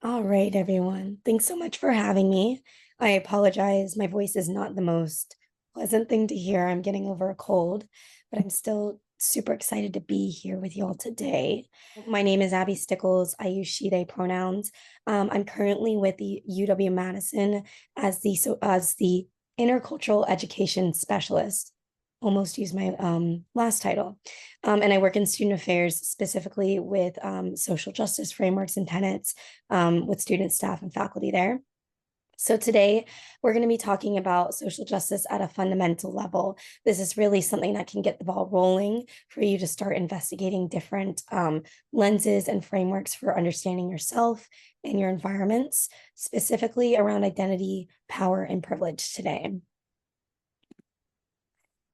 All right, everyone. Thanks so much for having me. I apologize. My voice is not the most pleasant thing to hear. I'm getting over a cold, but I'm still super excited to be here with y'all today. My name is Abbi Stickels. I use she, they pronouns. I'm currently with the UW Madison as the Intercultural Education Specialist. Almost used my last title. And I work in student affairs, specifically with social justice frameworks and tenets with students, staff, and faculty there. So today we're going to be talking about social justice at a fundamental level. This is really something that can get the ball rolling for you to start investigating different lenses and frameworks for understanding yourself and your environments, specifically around identity, power, and privilege today.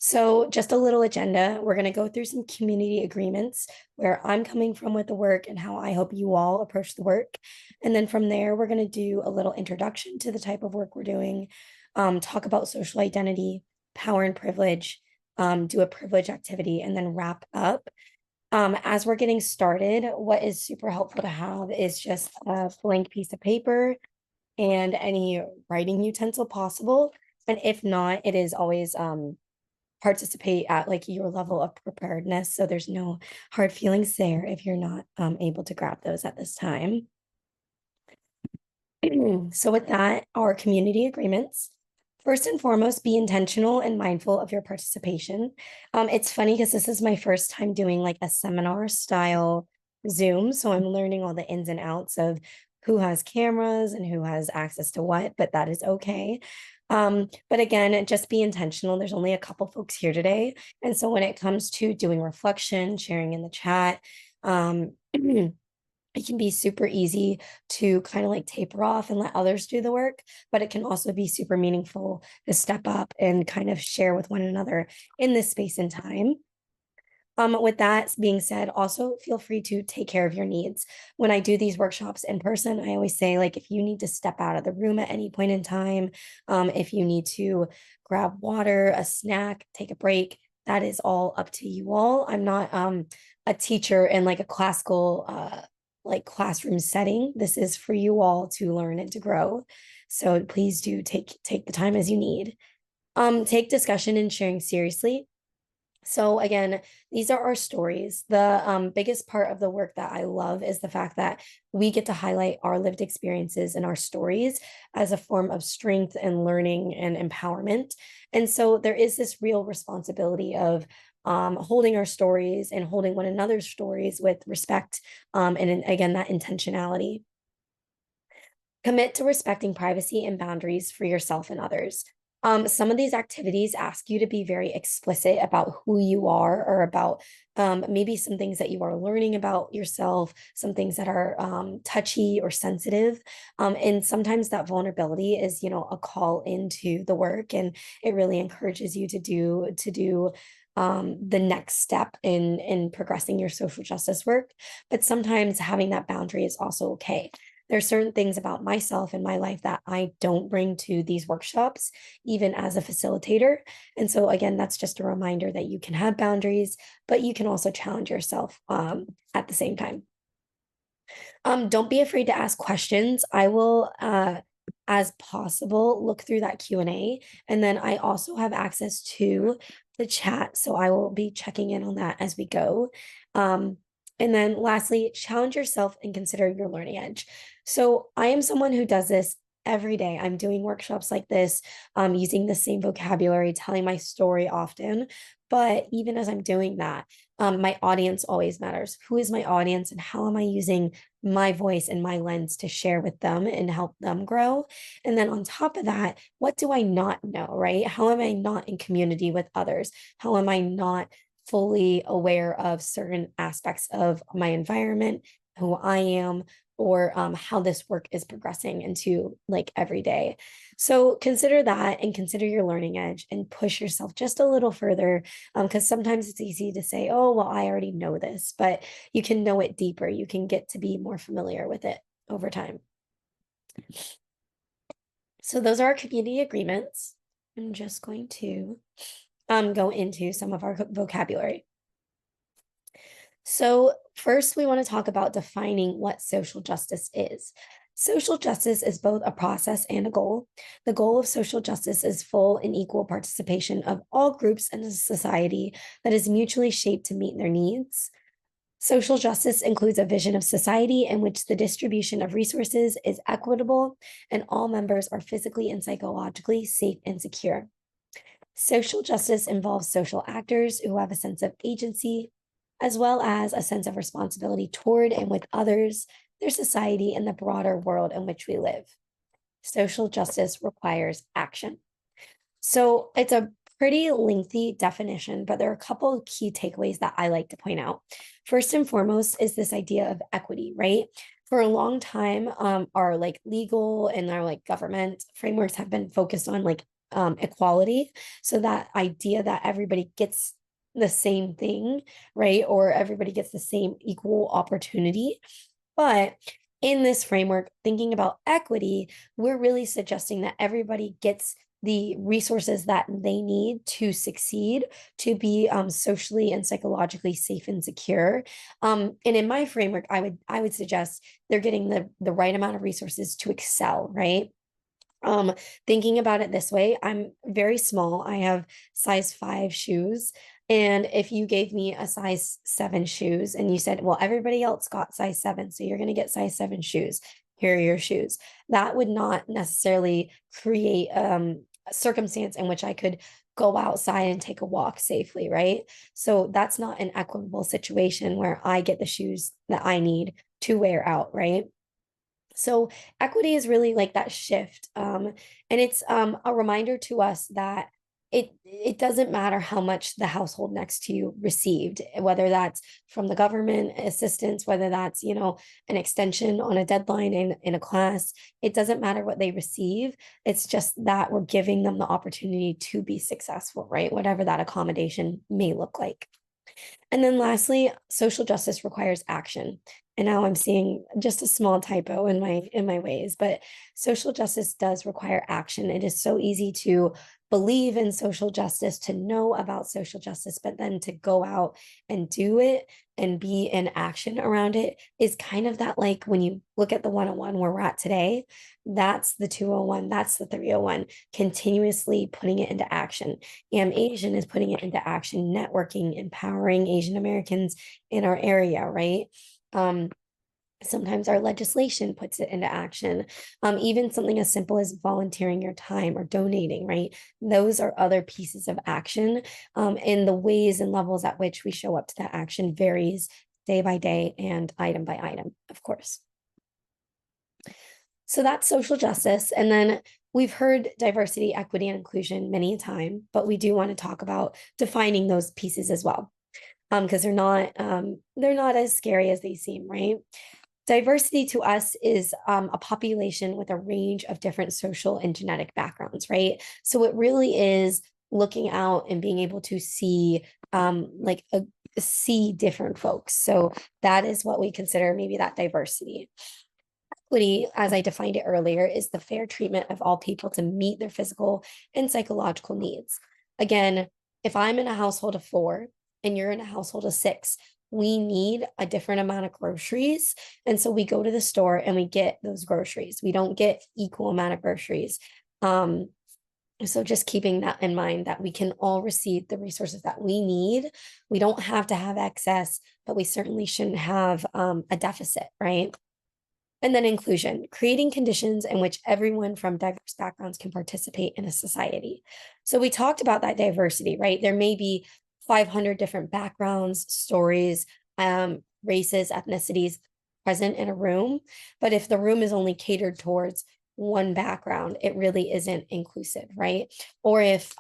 So, just a little agenda. We're going to go through some community agreements where I'm coming from with the work and how I hope you all approach the work. And then from there, we're going to do a little introduction to the type of work we're doing, talk about social identity, power and privilege, do a privilege activity, and then wrap up. As we're getting started, what is super helpful to have is just a blank piece of paper and any writing utensil possible. And if not, it is always participate at like your level of preparedness. So there's no hard feelings there if you're not able to grab those at this time. So with that, our community agreements. First and foremost, be intentional and mindful of your participation. It's funny because this is my first time doing like a seminar style Zoom. So I'm learning all the ins and outs of who has cameras and who has access to what, but that is okay. But again, just be intentional. There's only a couple folks here today. And so when it comes to doing reflection, sharing in the chat, it can be super easy to kind of like taper off and let others do the work, but it can also be super meaningful to step up and kind of share with one another in this space and time. With that being said, also feel free to take care of your needs. When I do these workshops in person, I always say, like, if you need to step out of the room at any point in time, if you need to grab water, a snack, take a break, that is all up to you all. I'm not a teacher in like a classical like classroom setting. This is for you all to learn and to grow. So please do take the time as you need. Take discussion and sharing seriously. So again, these are our stories. The biggest part of the work that I love is the fact that we get to highlight our lived experiences and our stories as a form of strength and learning and empowerment. And so there is this real responsibility of holding our stories and holding one another's stories with respect, and again, that intentionality. Commit to respecting privacy and boundaries for yourself and others. Some of these activities ask you to be very explicit about who you are or about maybe some things that you are learning about yourself, some things that are touchy or sensitive. And sometimes that vulnerability is, a call into the work, and it really encourages you to do the next step in progressing your social justice work. But sometimes having that boundary is also okay. There's certain things about myself and my life that I don't bring to these workshops, even as a facilitator. And so, again, that's just a reminder that you can have boundaries, but you can also challenge yourself at the same time. Don't be afraid to ask questions. I will, as possible, look through that Q&A. And then I also have access to the chat. So I will be checking in on that as we go. And then lastly, challenge yourself and consider your learning edge. So I am someone who does this every day. I'm doing workshops like this, using the same vocabulary, telling my story often. But even as I'm doing that, my audience always matters. Who is my audience and how am I using my voice and my lens to share with them and help them grow? And then on top of that, what do I not know, right? How am I not in community with others? How am I not fully aware of certain aspects of my environment, who I am, or how this work is progressing into like every day. So consider that and consider your learning edge and push yourself just a little further, because sometimes it's easy to say, oh, well, I already know this, but you can know it deeper. You can get to be more familiar with it over time. So those are our community agreements. I'm just going to go into some of our vocabulary. So first, we want to talk about defining what social justice is. Social justice is both a process and a goal. The goal of social justice is full and equal participation of all groups in a society that is mutually shaped to meet their needs. Social justice includes a vision of society in which the distribution of resources is equitable and all members are physically and psychologically safe and secure. Social justice involves social actors who have a sense of agency, as well as a sense of responsibility toward and with others, their society, and the broader world in which we live. Social justice requires action. So it's a pretty lengthy definition, but there are a couple of key takeaways that I like to point out. First and foremost is this idea of equity, right? For a long time, our like legal and our like government frameworks have been focused on like equality. So that idea that everybody gets the same thing, right? Or everybody gets the same equal opportunity. But in this framework, thinking about equity, we're really suggesting that everybody gets the resources that they need to succeed, to be socially and psychologically safe and secure. And in my framework, I would suggest they're getting the right amount of resources to excel, right? Thinking about it this way, I'm very small. I have size 5 shoes. And if you gave me a size 7 shoes and you said, well, everybody else got size 7, so you're going to get size 7 shoes. Here are your shoes. That would not necessarily create a circumstance in which I could go outside and take a walk safely, right? So that's not an equitable situation where I get the shoes that I need to wear out, right? So equity is really like that shift. And it's a reminder to us that it doesn't matter how much the household next to you received, whether that's from the government assistance, whether that's, an extension on a deadline in a class. It doesn't matter what they receive. It's just that we're giving them the opportunity to be successful, right? Whatever that accommodation may look like. And then lastly, social justice requires action. And now I'm seeing just a small typo in my ways, but social justice does require action. It is so easy to believe in social justice, to know about social justice, but then to go out and do it and be in action around it is kind of that, like when you look at the 101 where we're at today, that's the 201, that's the 301, continuously putting it into action. AmAsian is putting it into action, networking, empowering Asian Americans in our area, right? Sometimes our legislation puts it into action. Even something as simple as volunteering your time or donating, right? Those are other pieces of action. And the ways and levels at which we show up to that action varies day by day and item by item, of course. So that's social justice. And then we've heard diversity, equity, and inclusion many a time, but we do want to talk about defining those pieces as well. Because they're not as scary as they seem, right? Diversity to us is a population with a range of different social and genetic backgrounds, right? So it really is looking out and being able to see see different folks. So that is what we consider maybe that diversity. Equity, as I defined it earlier, is the fair treatment of all people to meet their physical and psychological needs. Again, if I'm in a household of 4 and you're in a household of 6, we need a different amount of groceries. And so we go to the store and we get those groceries. We don't get equal amount of groceries. So just keeping that in mind, that we can all receive the resources that we need. We don't have to have excess, but we certainly shouldn't have a deficit, right? And then inclusion, creating conditions in which everyone from diverse backgrounds can participate in a society. So we talked about that diversity, right? There may be 500 different backgrounds, stories, races, ethnicities present in a room. But if the room is only catered towards one background, it really isn't inclusive, right? Or if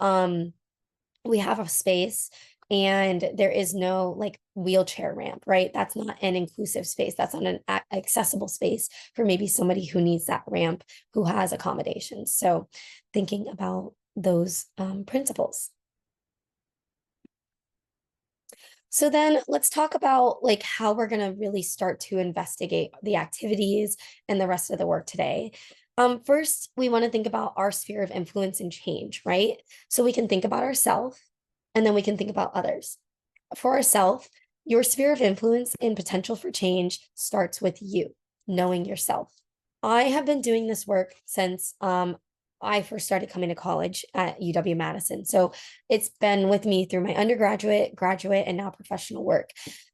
we have a space and there is no like wheelchair ramp, right? That's not an inclusive space. That's not an accessible space for maybe somebody who needs that ramp, who has accommodations. So thinking about those principles. So then let's talk about like how we're going to really start to investigate the activities and the rest of the work today. First, we want to think about our sphere of influence and change, right? So we can think about ourselves and then we can think about others. For ourselves, your sphere of influence and potential for change starts with you, knowing yourself. I have been doing this work since I first started coming to college at UW-Madison. So it's been with me through my undergraduate, graduate, and now professional work.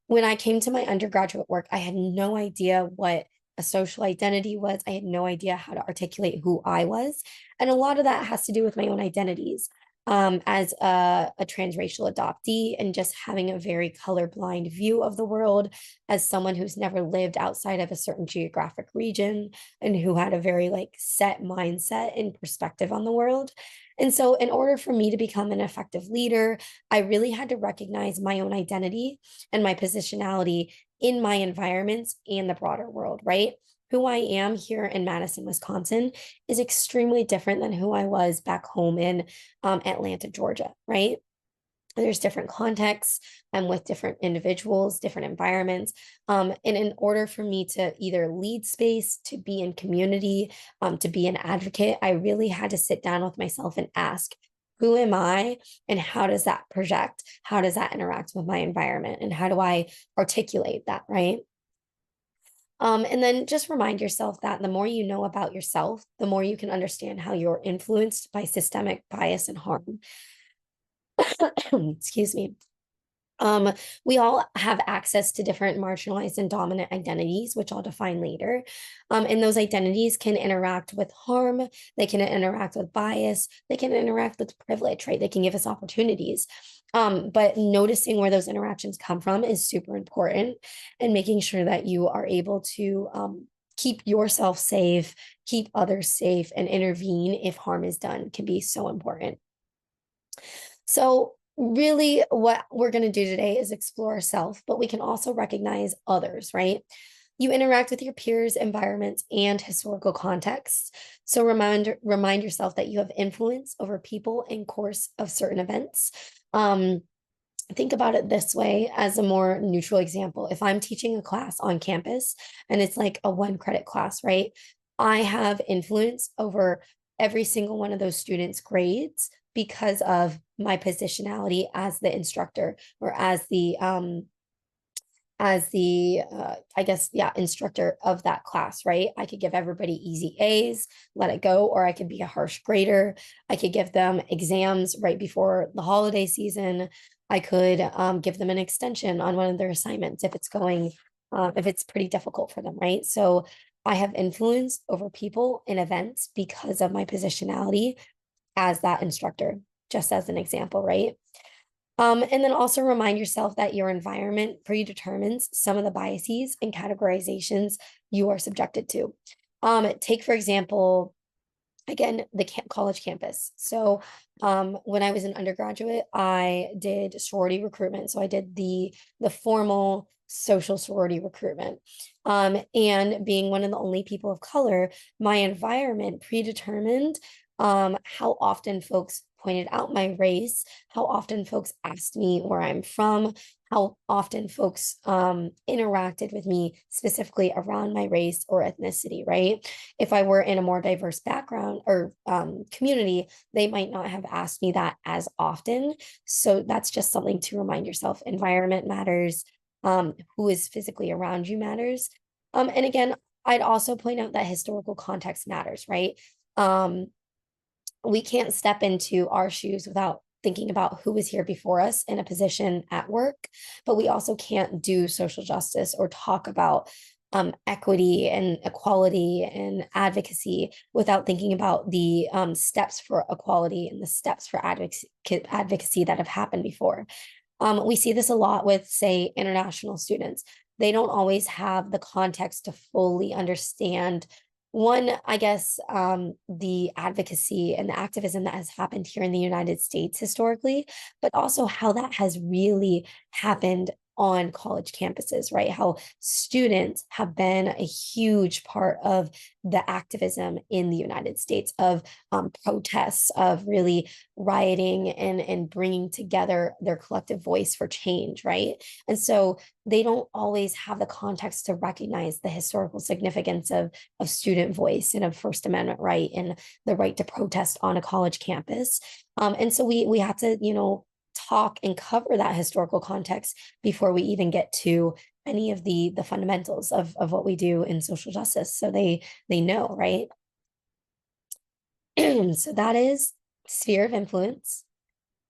When I came to my undergraduate work, I had no idea what a social identity was. I had no idea how to articulate who I was. And a lot of that has to do with my own identities. As a transracial adoptee and just having a very colorblind view of the world, as someone who's never lived outside of a certain geographic region and who had a very like set mindset and perspective on the world. And so in order for me to become an effective leader, I really had to recognize my own identity and my positionality in my environments and the broader world, right? Who I am here in Madison, Wisconsin is extremely different than who I was back home in Atlanta, Georgia, right? There's different contexts. I'm with different individuals, different environments. And in order for me to either lead space, to be in community, to be an advocate, I really had to sit down with myself and ask, who am I and how does that project? How does that interact with my environment? And how do I articulate that, right? And then just remind yourself that the more you know about yourself, the more you can understand how you're influenced by systemic bias and harm. Excuse me. Um, we all have access to different marginalized and dominant identities, which I'll define later. And those identities can interact with harm, they can interact with bias, they can interact with privilege, right? They can give us opportunities. But noticing where those interactions come from is super important, and making sure that you are able to keep yourself safe, keep others safe, and intervene if harm is done can be so important. So, really, what we're going to do today is explore ourselves, but we can also recognize others, right? You interact with your peers, environments, and historical contexts. So, remind yourself that you have influence over people in course of certain events. Think about it this way as a more neutral example. If I'm teaching a class on campus and it's like a 1 credit class, right? I have influence over every single one of those students' grades because of my positionality as the instructor, or as the I guess, yeah, instructor of that class, right? I could give everybody easy A's, let it go, or I could be a harsh grader. I could give them exams right before the holiday season. I could give them an extension on one of their assignments if it's pretty difficult for them, right? So I have influence over people and events because of my positionality as that instructor, just as an example, right? And then also remind yourself that your environment predetermines some of the biases and categorizations you are subjected to. Take, for example, again, the college campus. So when I was an undergraduate, I did sorority recruitment. So I did the formal social sorority recruitment. And being one of the only people of color, my environment predetermined how often folks pointed out my race, how often folks asked me where I'm from, how often folks interacted with me specifically around my race or ethnicity, right? If I were in a more diverse background or community, they might not have asked me that as often. So that's just something to remind yourself. Environment matters. Who is physically around you matters. And again, I'd also point out that historical context matters, right? We can't step into our shoes without thinking about who was here before us in a position at work, but we also can't do social justice or talk about equity and equality and advocacy without thinking about the steps for equality and the steps for advocacy that have happened before. We see this a lot with, say, international students. They don't always have the context to fully understand one, I guess, the advocacy and the activism that has happened here in the United States historically, but also how that has really happened on college campuses, right? How students have been a huge part of the activism in the United States, of protests, of really rioting and bringing together their collective voice for change, right? And so they don't always have the context to recognize the historical significance of student voice and of First Amendment right and the right to protest on a college campus. And so we have to, talk and cover that historical context before we even get to any of the fundamentals of what we do in social justice. So they know, right? So that is sphere of influence.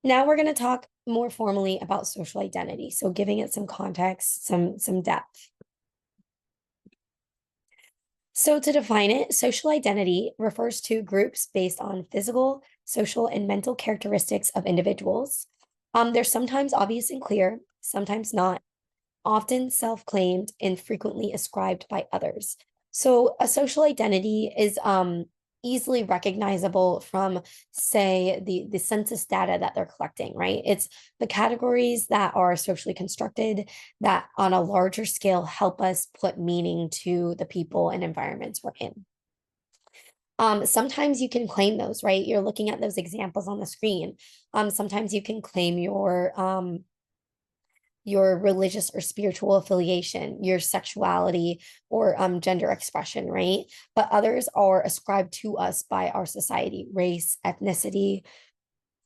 Now we're going to talk more formally about social identity. So giving it some context, some depth. So to define it, social identity refers to groups based on physical, social, and mental characteristics of individuals. They're sometimes obvious and clear, sometimes not, often self-claimed and frequently ascribed by others. So a social identity is easily recognizable from, say, the census data that they're collecting, right? It's the categories that are socially constructed that on a larger scale help us put meaning to the people and environments we're in. Sometimes you can claim those, right? You're looking at those examples on the screen. Sometimes you can claim your religious or spiritual affiliation, your sexuality or gender expression, right? But others are ascribed to us by our society, race, ethnicity,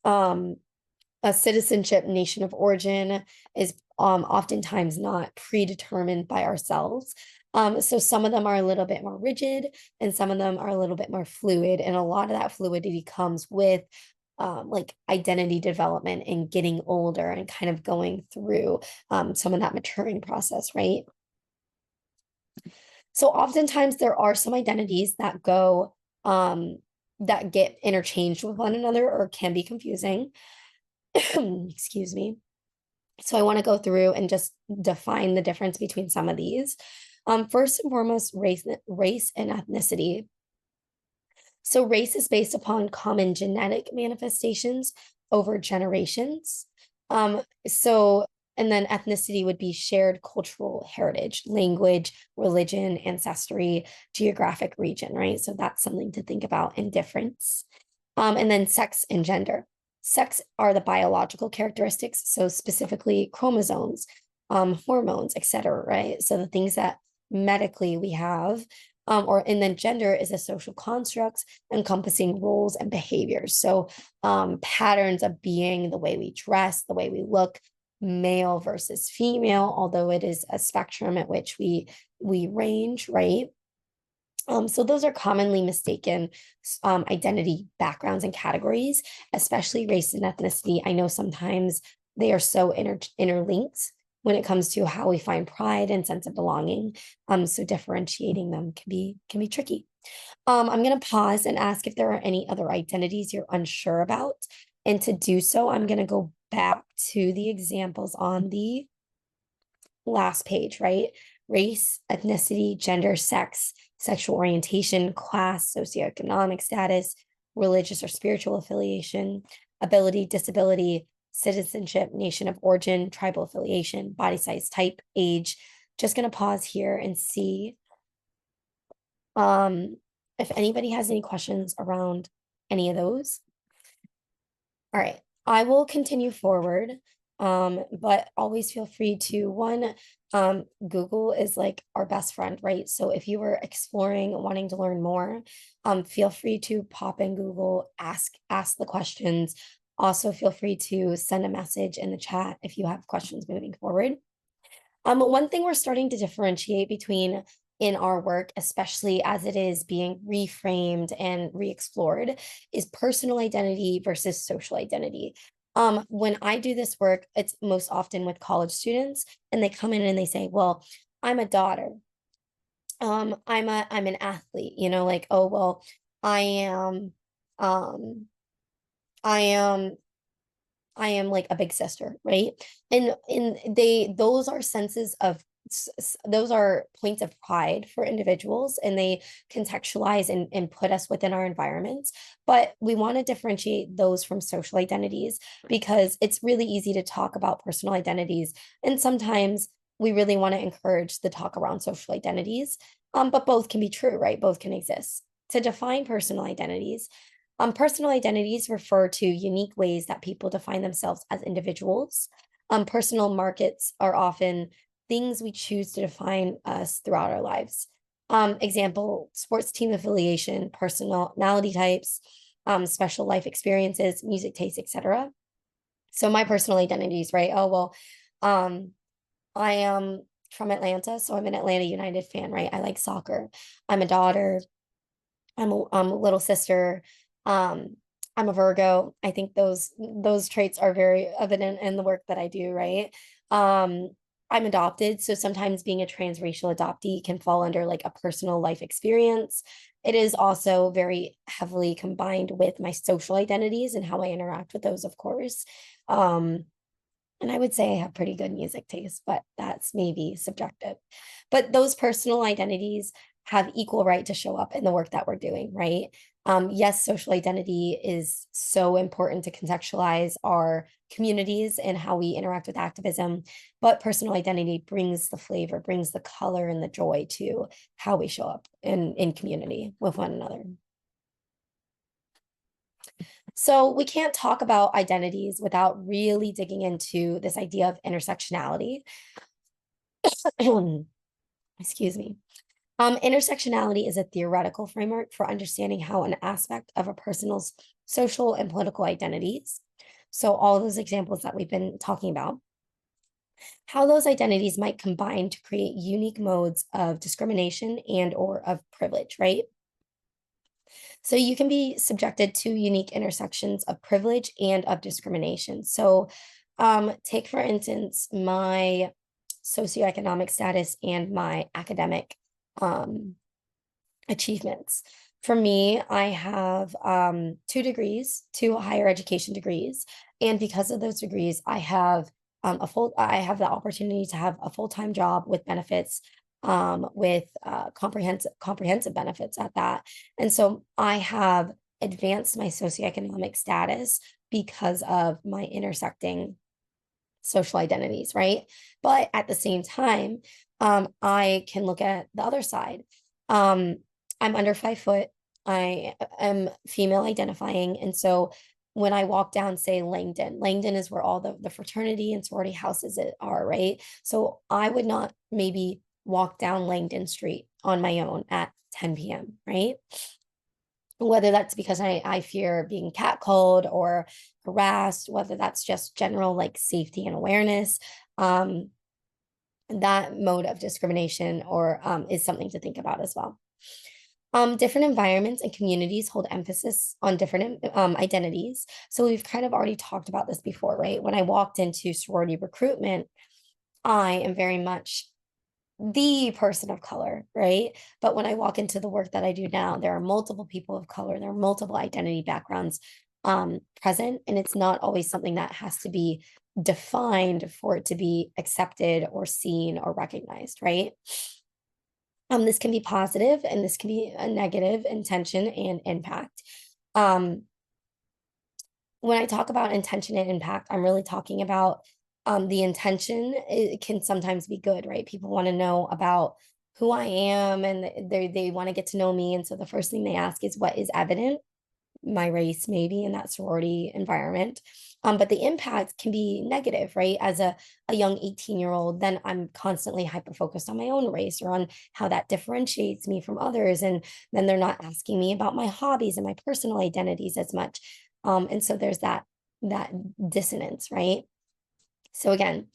a citizenship, nation of origin is oftentimes not predetermined by ourselves. So some of them are a little bit more rigid and some of them are a little bit more fluid. And a lot of that fluidity comes with like identity development and getting older and kind of going through some of that maturing process, right? So oftentimes there are some identities that go that get interchanged with one another or can be confusing. Excuse me. So I want to go through and just define the difference between some of these. First and foremost, race and ethnicity. So race is based upon common genetic manifestations over generations. So and then ethnicity would be shared cultural heritage, language, religion, ancestry, geographic region, right? So that's something to think about in difference. And then sex and gender. Sex are the biological characteristics, so specifically chromosomes, hormones, etc., right? So the things that medically we have, and then gender is a social construct encompassing roles and behaviors. So patterns of being, the way we dress, the way we look, male versus female, although it is a spectrum at which we range, right? So those are commonly mistaken identity backgrounds and categories, especially race and ethnicity. I know sometimes they are so interlinked when it comes to how we find pride and sense of belonging. So differentiating them can be tricky. I'm going to pause and ask if there are any other identities you're unsure about. And to do so, I'm going to go back to the examples on the last page, right? Race, ethnicity, gender, sex, sexual orientation, class, socioeconomic status, religious or spiritual affiliation, ability, disability, citizenship, nation of origin, tribal affiliation, body size, type, age. Just going to pause here and see if anybody has any questions around any of those. All right, I will continue forward. But always feel free to Google is like our best friend, right? So if you were exploring, wanting to learn more, feel free to pop in Google, ask the questions. Also, feel free to send a message in the chat if you have questions moving forward. One thing we're starting to differentiate between in our work, especially as it is being reframed and re-explored, is personal identity versus social identity. When I do this work, it's most often with college students, and they come in and they say, well, I'm a daughter. I'm an athlete, you know, like, oh, well, I am, um, I am I am like a big sister, right? And those are senses of those are points of pride for individuals and they contextualize and put us within our environments. But we want to differentiate those from social identities because it's really easy to talk about personal identities. And sometimes we really want to encourage the talk around social identities. But both can be true, right? Both can exist. To define personal identities, personal identities refer to unique ways that people define themselves as individuals. Personal markets are often things we choose to define us throughout our lives. Example, sports team affiliation, personality types, special life experiences, music tastes, etc. So my personal identities, right? Oh, well, I am from Atlanta, so I'm an Atlanta United fan, right? I like soccer. I'm a daughter. I'm a little sister. Um, I'm a Virgo. I think those traits are very evident in the work that I do, right? Um, I'm adopted, so sometimes being a transracial adoptee can fall under like a personal life experience. It is also very heavily combined with my social identities and how I interact with those, of course. Um, and I would say I have pretty good music taste, but that's maybe subjective. But those personal identities have equal right to show up in the work that we're doing, right? Yes, social identity is so important to contextualize our communities and how we interact with activism, but personal identity brings the flavor, brings the color and the joy to how we show up in community with one another. So we can't talk about identities without really digging into this idea of intersectionality. Excuse me. Intersectionality is a theoretical framework for understanding how an aspect of a person's social and political identities, so all those examples that we've been talking about, how those identities might combine to create unique modes of discrimination and or of privilege, right? So you can be subjected to unique intersections of privilege and of discrimination. So take, for instance, my socioeconomic status and my academic um, achievements. For me, I have 2 degrees, 2 higher education degrees. And because of those degrees, I have the opportunity to have a full-time job with benefits, with comprehensive benefits at that. And so I have advanced my socioeconomic status because of my intersecting social identities, right? But at the same time, I can look at the other side. Um, I'm under 5 foot. I am female identifying. And so when I walk down, say, Langdon is where all the fraternity and sorority houses are, right? So I would not maybe walk down Langdon Street on my own at 10 p.m., right? Whether that's because I fear being catcalled or harassed, whether that's just general like safety and awareness, um, that mode of discrimination or is something to think about as well. Different environments and communities hold emphasis on different identities. So we've kind of already talked about this before, right? When I walked into sorority recruitment, I am very much the person of color, right? But when I walk into the work that I do now, there are multiple people of color, there are multiple identity backgrounds present, and it's not always something that has to be defined for it to be accepted or seen or recognized, right? This can be positive and this can be a negative intention and impact. Um, when I talk about intention and impact, I'm really talking about the intention. It can sometimes be good, right? People want to know about who I am and they want to get to know me. And so the first thing they ask is what is evident, my race, maybe in that sorority environment. But the impact can be negative, right? As a young 18-year-old, then I'm constantly hyper focused on my own race or on how that differentiates me from others. And then they're not asking me about my hobbies and my personal identities as much. And so there's that dissonance, right? So again,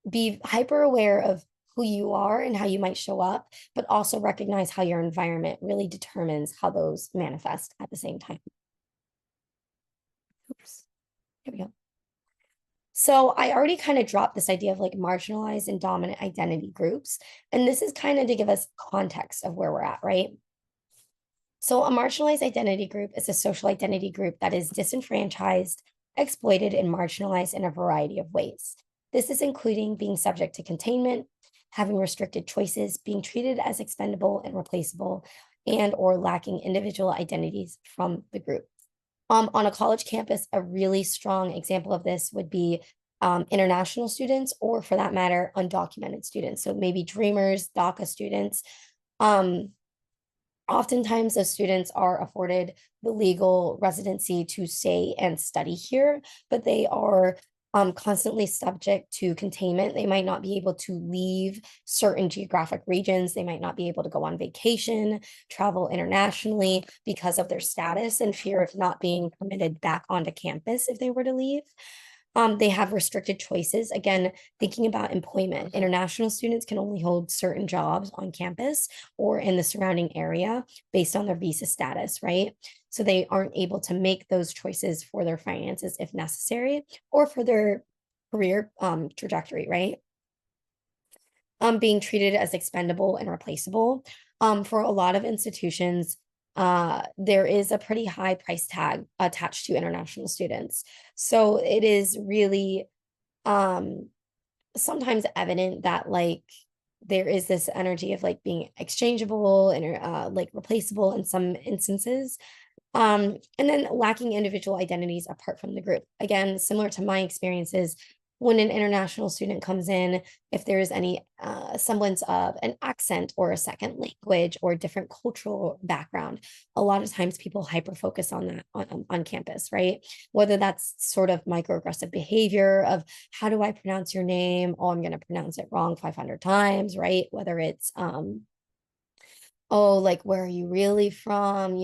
be hyper aware of who you are and how you might show up, but also recognize how your environment really determines how those manifest at the same time. Oops. Here we go. So I already kind of dropped this idea of like marginalized and dominant identity groups. And this is kind of to give us context of where we're at, right? So a marginalized identity group is a social identity group that is disenfranchised, exploited, and marginalized in a variety of ways. This is including being subject to containment, having restricted choices, being treated as expendable and replaceable, and or lacking individual identities from the group. On a college campus, a really strong example of this would be international students, or for that matter, undocumented students. So maybe Dreamers, DACA students. Um, Oftentimes, those students are afforded the legal residency to stay and study here, but they are constantly subject to containment. They might not be able to leave certain geographic regions. They might not be able to go on vacation, travel internationally because of their status and fear of not being permitted back onto campus if they were to leave. They have restricted choices. Again, thinking about employment, international students can only hold certain jobs on campus or in the surrounding area based on their visa status, right? So they aren't able to make those choices for their finances if necessary or for their career trajectory, right? Being treated as expendable and replaceable. For a lot of institutions, there is a pretty high price tag attached to international students. So it is really um, sometimes evident that like there is this energy of like being exchangeable and like replaceable in some instances. And then lacking individual identities apart from the group. Again, similar to my experiences, when an international student comes in, if there is any semblance of an accent or a second language or different cultural background, a lot of times people hyper focus on that on campus, right? Whether that's sort of microaggressive behavior of how do I pronounce your name? Oh, I'm going to pronounce it wrong 500 times, right? Whether it's oh, like, where are you really from?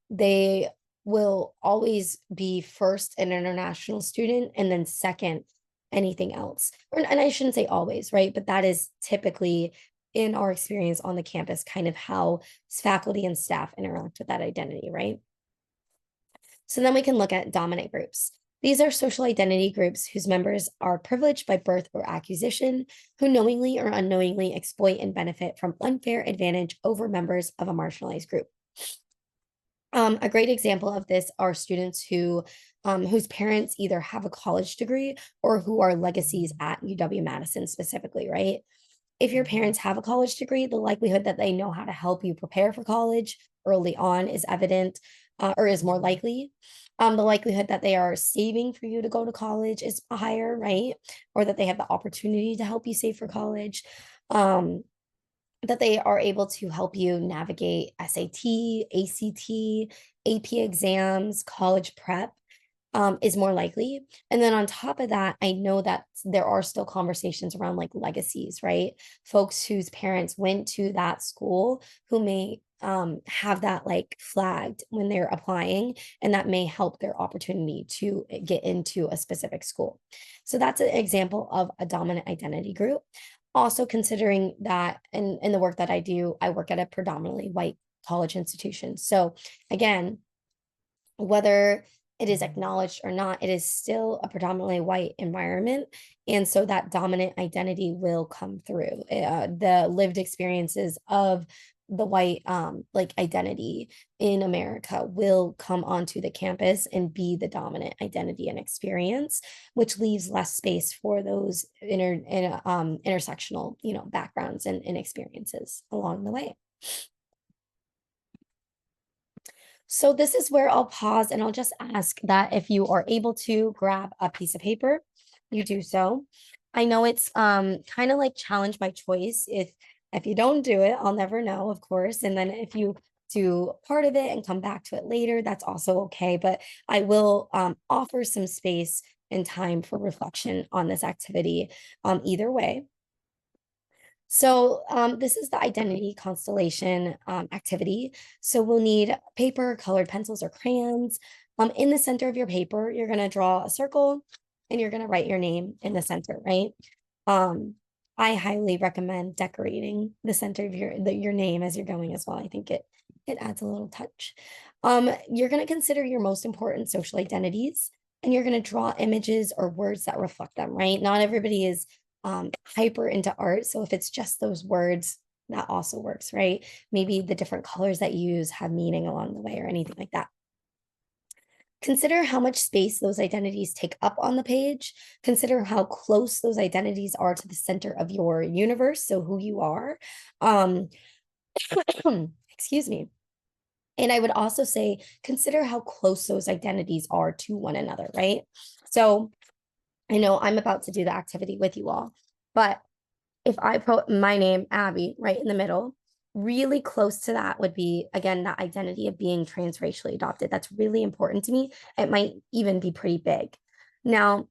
They will always be first an international student and then second anything else. And I shouldn't say always, right? But that is typically in our experience on the campus, kind of how faculty and staff interact with that identity, right? So then we can look at dominant groups. These are social identity groups whose members are privileged by birth or acquisition, who knowingly or unknowingly exploit and benefit from unfair advantage over members of a marginalized group. A great example of this are students whose parents either have a college degree or who are legacies at UW-Madison specifically, right? If your parents have a college degree, the likelihood that they know how to help you prepare for college early on is evident or is more likely. The likelihood that they are saving for you to go to college is higher, right? Or that they have the opportunity to help you save for college. That they are able to help you navigate SAT, ACT, AP exams, college prep is more likely. And then on top of that, I know that there are still conversations around like legacies, right? Folks whose parents went to that school who may have that like flagged when they're applying, and that may help their opportunity to get into a specific school. So that's an example of a dominant identity group. Also considering that in the work that I do, I work at a predominantly white college institution. So again, whether it is acknowledged or not, it is still a predominantly white environment. And so that dominant identity will come through. The lived experiences of the white like identity in America will come onto the campus and be the dominant identity and experience, which leaves less space for those intersectional, backgrounds and experiences along the way. So this is where I'll pause and I'll just ask that if you are able to grab a piece of paper, you do so. I know it's kind of like challenge by choice. If you don't do it, I'll never know, of course. And then if you do part of it and come back to it later, that's also okay. But I will offer some space and time for reflection on this activity either way. So this is the identity constellation activity. So we'll need paper, colored pencils or crayons. In the center of your paper, you're going to draw a circle and you're going to write your name in the center, right? I highly recommend decorating the center of your name as you're going as well. I think it adds a little touch. You're going to consider your most important social identities and you're going to draw images or words that reflect them, right? Not everybody is hyper into art. So if it's just those words, that also works, right? Maybe the different colors that you use have meaning along the way or anything like that. Consider how much space those identities take up on the page. Consider how close those identities are to the center of your universe, so who you are. Excuse me. And I would also say, consider how close those identities are to one another, right? So I know I'm about to do the activity with you all, but if I put my name, Abby, right in the middle, really close to that would be, again, that identity of being transracially adopted. That's really important to me. It might even be pretty big. Now,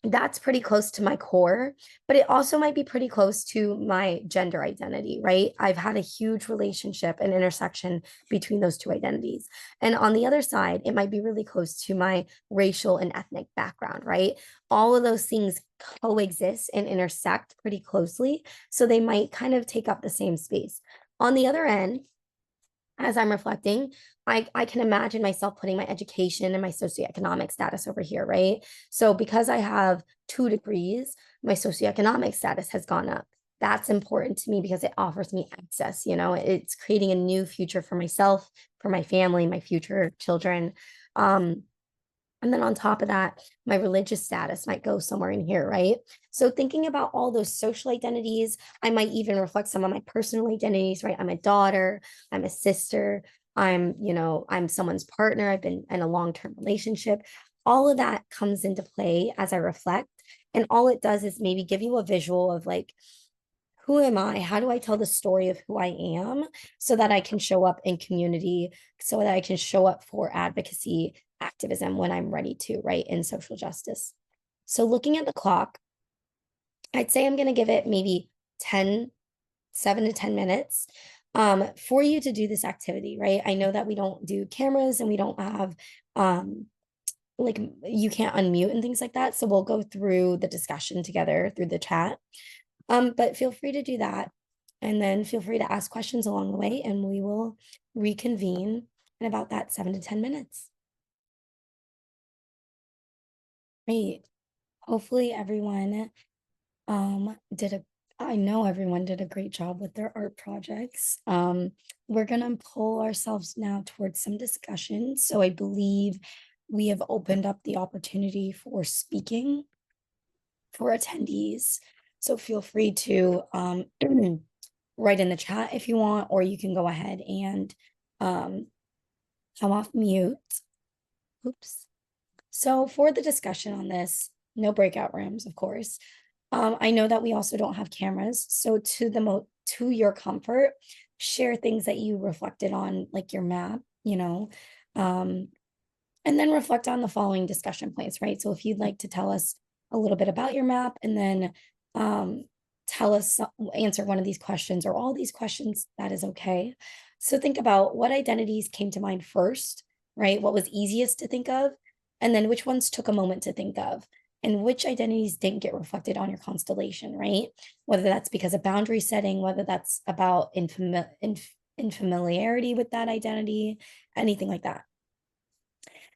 that's pretty close to my core, but it also might be pretty close to my gender identity, right? I've had a huge relationship and intersection between those two identities. And on the other side, it might be really close to my racial and ethnic background, right? All of those things coexist and intersect pretty closely. So they might kind of take up the same space. On the other end, as I'm reflecting, I can imagine myself putting my education and my socioeconomic status over here, right? So because I have 2 degrees, my socioeconomic status has gone up. That's important to me because it offers me access, it's creating a new future for myself, for my family, my future children. And then on top of that, my religious status might go somewhere in here, right? So thinking about all those social identities, I might even reflect some of my personal identities, right? I'm a daughter, I'm a sister, I'm someone's partner, I've been in a long-term relationship. All of that comes into play as I reflect. And all it does is maybe give you a visual of like, who am I? How do I tell the story of who I am so that I can show up in community, so that I can show up for advocacy, activism when I'm ready to, right? In social justice. So looking at the clock, I'd say I'm going to give it maybe 7 to 10 minutes for you to do this activity, right? I know that we don't do cameras and we don't have like you can't unmute and things like that. So we'll go through the discussion together through the chat. But feel free to do that. And then feel free to ask questions along the way, and we will reconvene in about that 7 to 10 minutes. Great. Hopefully everyone I know everyone did a great job with their art projects. We're gonna pull ourselves now towards some discussion. So I believe we have opened up the opportunity for speaking for attendees. So feel free to write in the chat if you want, or you can go ahead and come off mute. Oops. So for the discussion on this, no breakout rooms, of course. I know that we also don't have cameras. So to your comfort, share things that you reflected on, like your map, and then reflect on the following discussion points, right? So if you'd like to tell us a little bit about your map and then answer one of these questions or all these questions, that is okay. So think about what identities came to mind first, right? What was easiest to think of, and then which ones took a moment to think of, and which identities didn't get reflected on your constellation, right? Whether that's because of boundary setting, whether that's about infamiliarity with that identity, anything like that.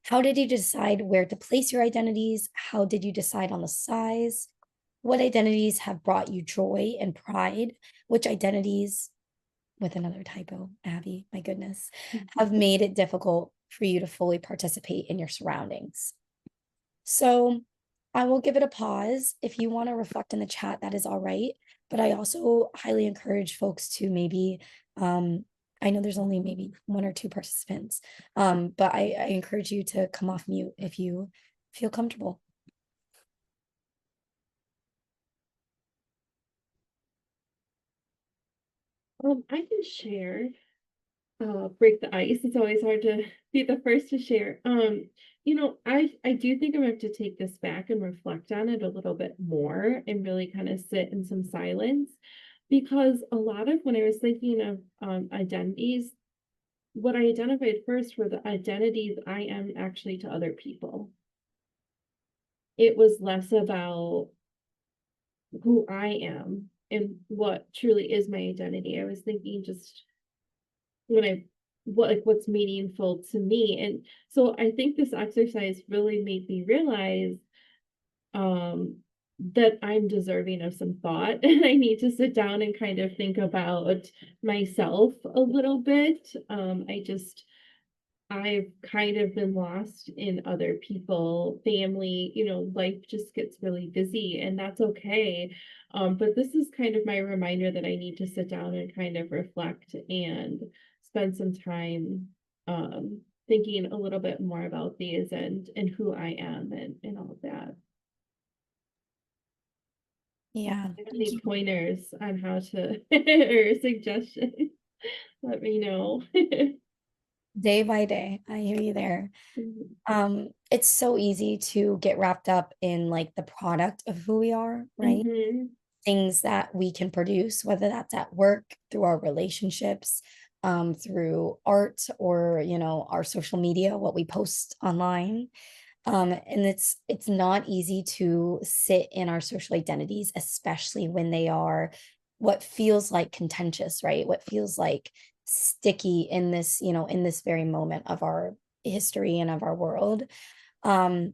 How did you decide where to place your identities? How did you decide on the size? What identities have brought you joy and pride? Which identities, with another typo, Abby, my goodness, have made it difficult for you to fully participate in your surroundings? So I will give it a pause. If you want to reflect in the chat, that is all right. But I also highly encourage folks to maybe, I know there's only maybe 1 or 2 participants, but I encourage you to come off mute if you feel comfortable. I can share, break the ice. It's always hard to be the first to share. I do think I'm going to have to take this back and reflect on it a little bit more and really kind of sit in some silence, because a lot of when I was thinking of identities, what I identified first were the identities I am actually to other people. It was less about who I am and what truly is my identity. I was thinking just when I what's meaningful to me. And so I think this exercise really made me realize um that I'm deserving of some thought and I need to sit down and kind of think about myself a little bit. I've kind of been lost in other people, family, life just gets really busy and that's okay. But this is kind of my reminder that I need to sit down and kind of reflect and spend some time thinking a little bit more about these and who I am and all of that. Yeah. Any pointers on how to or suggestions, let me know. day by day. I hear you there. Mhm. It's so easy to get wrapped up in like the product of who we are, right? Mhm. Things that we can produce, whether that's at work, through our relationships, through art, or our social media, what we post online. And it's not easy to sit in our social identities, especially when they are what feels like contentious, right? What feels like sticky in this, in this very moment of our history and of our world. Um,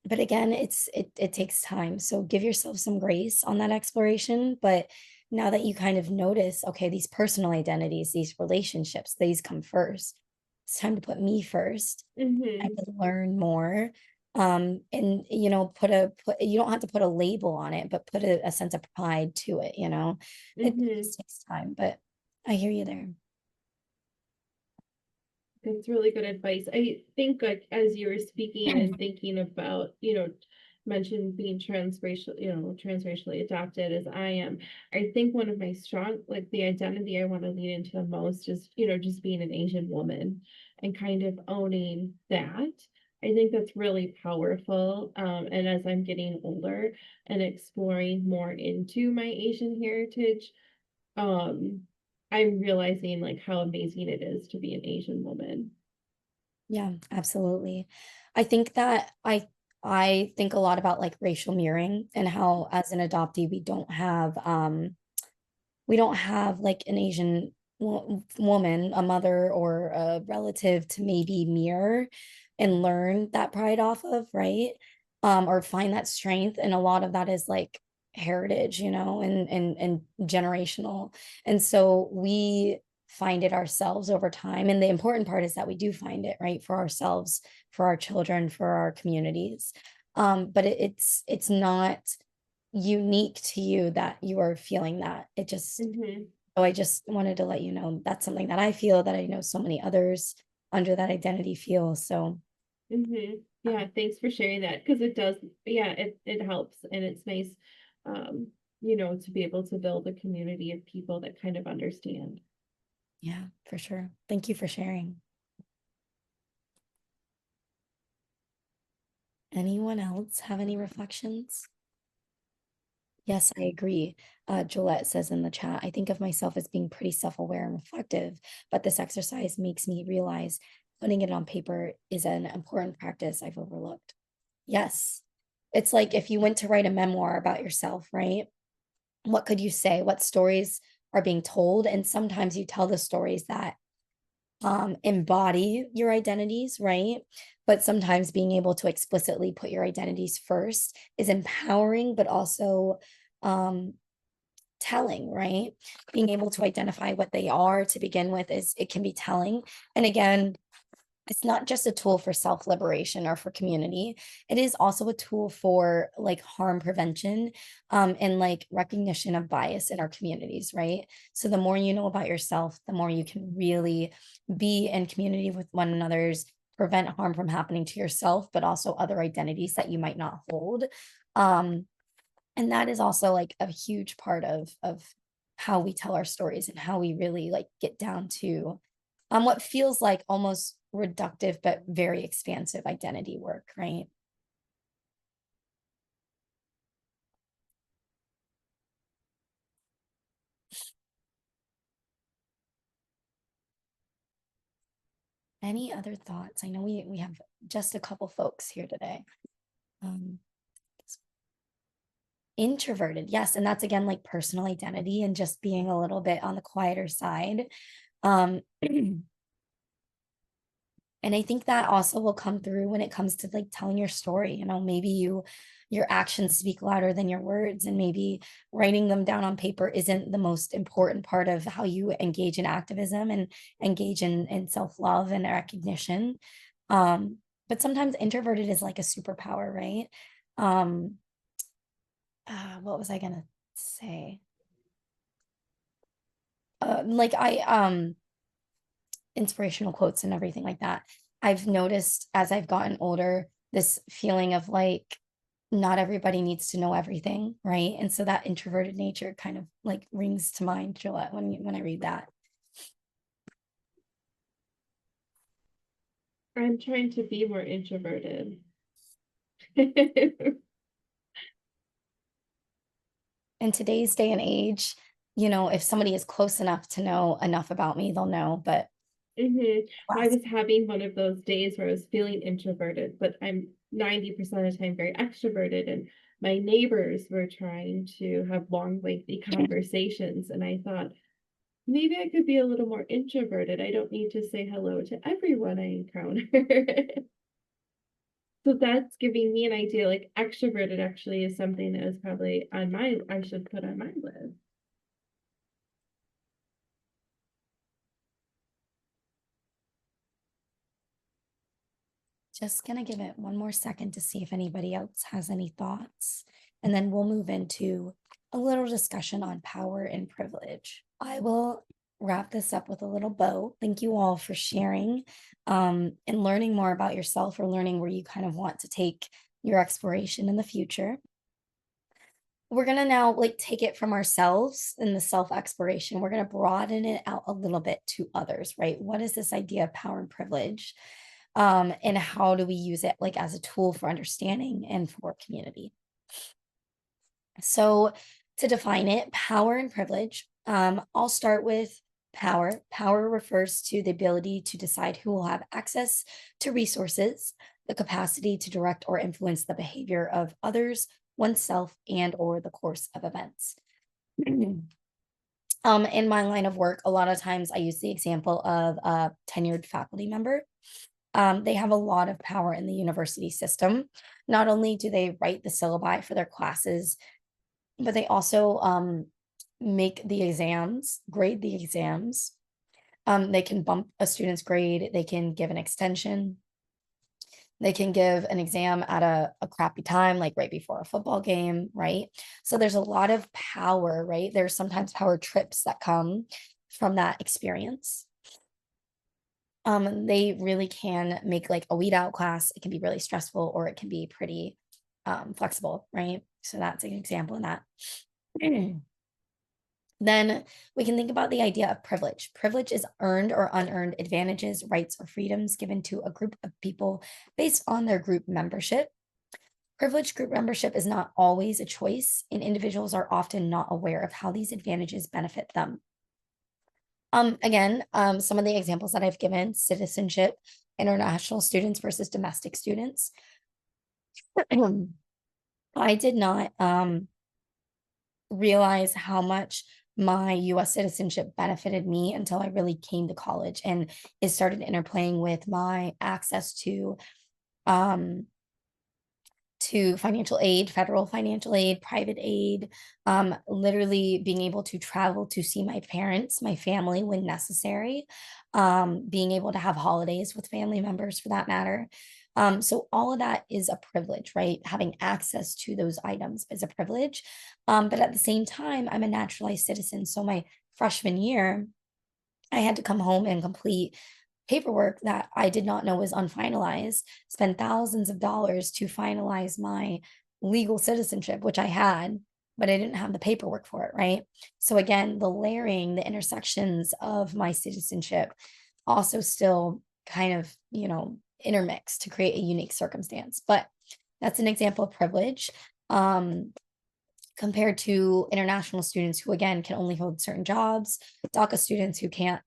but again, it takes time. So give yourself some grace on that exploration. But now that you kind of notice, okay, these personal identities, these relationships, these come first. It's time to put me first. I Mhm. to learn more. And put you don't have to put a label on it, but put a sense of pride to it. It Mhm. just takes time, but I hear you there. That's really good advice. I think like as you were speaking and thinking about, mentioned being transracial, transracially adopted as I am, I think one of my strong, like the identity I want to lean into the most is, just being an Asian woman and kind of owning that. I think that's really powerful. And as I'm getting older and exploring more into my Asian heritage, um, I'm realizing like how amazing it is to be an Asian woman. Yeah, absolutely. I think that I think a lot about like racial mirroring and how as an adoptee we don't have like an Asian woman, a mother or a relative to maybe mirror and learn that pride off of, right? Or find that strength. And a lot of that is like heritage, and generational. And so we find it ourselves over time. And the important part is that we do find it, right, for ourselves, for our children, for our communities. But it's not unique to you that you are feeling that. Mhm. So I just wanted to let you know that's something that I feel, that I know so many others under that identity feel. So Mhm. Yeah, um, thanks for sharing that because it does, yeah, it helps and it's nice, to be able to build a community of people that kind of understand. yeah, for sure. Thank you for sharing. Anyone else have any reflections? Yes, I agree. Gillette says in the chat, I think of myself as being pretty self-aware and reflective, but this exercise makes me realize putting it on paper is an important practice I've overlooked. Yes. It's like if you went to write a memoir about yourself, right? What could you say? What stories are being told? And sometimes you tell the stories that embody your identities, right? But sometimes being able to explicitly put your identities first is empowering, but also um, telling, right? Being able to identify what they are to begin with is it can be telling. And again, it's not just a tool for self-liberation or for community. It is also a tool for like harm prevention, and like recognition of bias in our communities, right? So the more you know about yourself, the more you can really be in community with one another's, prevent harm from happening to yourself, but also other identities that you might not hold. Um, and that is also like a huge part of how we tell our stories and how we really like get down to what feels like almost reductive but very expansive identity work, right? Any other thoughts? I know we have just a couple folks here today. um Introverted, yes, and that's again like personal identity and just being a little bit on the quieter side. um And I think that also will come through when it comes to like telling your story. Maybe your actions speak louder than your words, and maybe writing them down on paper isn't the most important part of how you engage in activism and engage in self-love and recognition. But sometimes introverted is like a superpower, right? Um, what was I gonna say? Like I inspirational quotes and everything like that. I've noticed as I've gotten older, this feeling of like not everybody needs to know everything, right? And so that introverted nature kind of like rings to mind, Gillette, when I read that. I'm trying to be more introverted. In today's day and age, if somebody is close enough to know enough about me, they'll know. But Mhm. I last was having one of those days where I was feeling introverted, but I'm 90% of the time very extroverted. And my neighbors were trying to have long, lengthy conversations. And I thought, maybe I could be a little more introverted. I don't need to say hello to everyone I encounter. So that's giving me an idea, like extroverted actually is something that is probably on my, I should put on my list. just gonna give it one more second to see if anybody else has any thoughts, and then we'll move into a little discussion on power and privilege. I will wrap this up with a little bow. Thank you all for sharing and learning more about yourself, or learning where you kind of want to take your exploration in the future. We're going to now like take it from ourselves in the self exploration. We're going to broaden it out a little bit to others, right? What is this idea of power and privilege? And how do we use it like as a tool for understanding and for community? So, to define it, power and privilege, I'll start with power. Power refers to the ability to decide who will have access to resources, the capacity to direct or influence the behavior of others, oneself, and or the course of events. In my line of work, a lot of times I use the example of a tenured faculty member. They have a lot of power in the university system. Not only do they write the syllabi for their classes, but they also make the exams, grade the exams. They can bump a student's grade, they can give an extension, they can give an exam at a crappy time, like right before a football game, right? So there's a lot of power, right? There's sometimes power trips that come from that experience. They really can make like a weed out class. It can be really stressful, or it can be pretty flexible, right? So that's an example of that. Then we can think about the idea of privilege. Privilege is earned or unearned advantages, rights, or freedoms given to a group of people based on their group membership. Privileged group membership is not always a choice, and individuals are often not aware of how these advantages benefit them. Again, some of the examples that I've given: citizenship, international students versus domestic students. I did not realize how much my US citizenship benefited me until I really came to college, and it started interplaying with my access um to financial aid, federal financial aid, private aid, literally being able to travel to see my parents, my family when necessary, being able to have holidays with family members for that matter. So all of that is a privilege, right? Having access to those items is a privilege. But at the same time, I'm a naturalized citizen. So my freshman year, I had to come home and complete paperwork that I did not know was unfinalized, spend thousands of dollars to finalize my legal citizenship, which I had, but I didn't have the paperwork for it, right? So again, the layering, the intersections of my citizenship also still kind of, intermix to create a unique circumstance. But that's an example of privilege. Compared to international students who again can only hold certain jobs, DACA students who can't,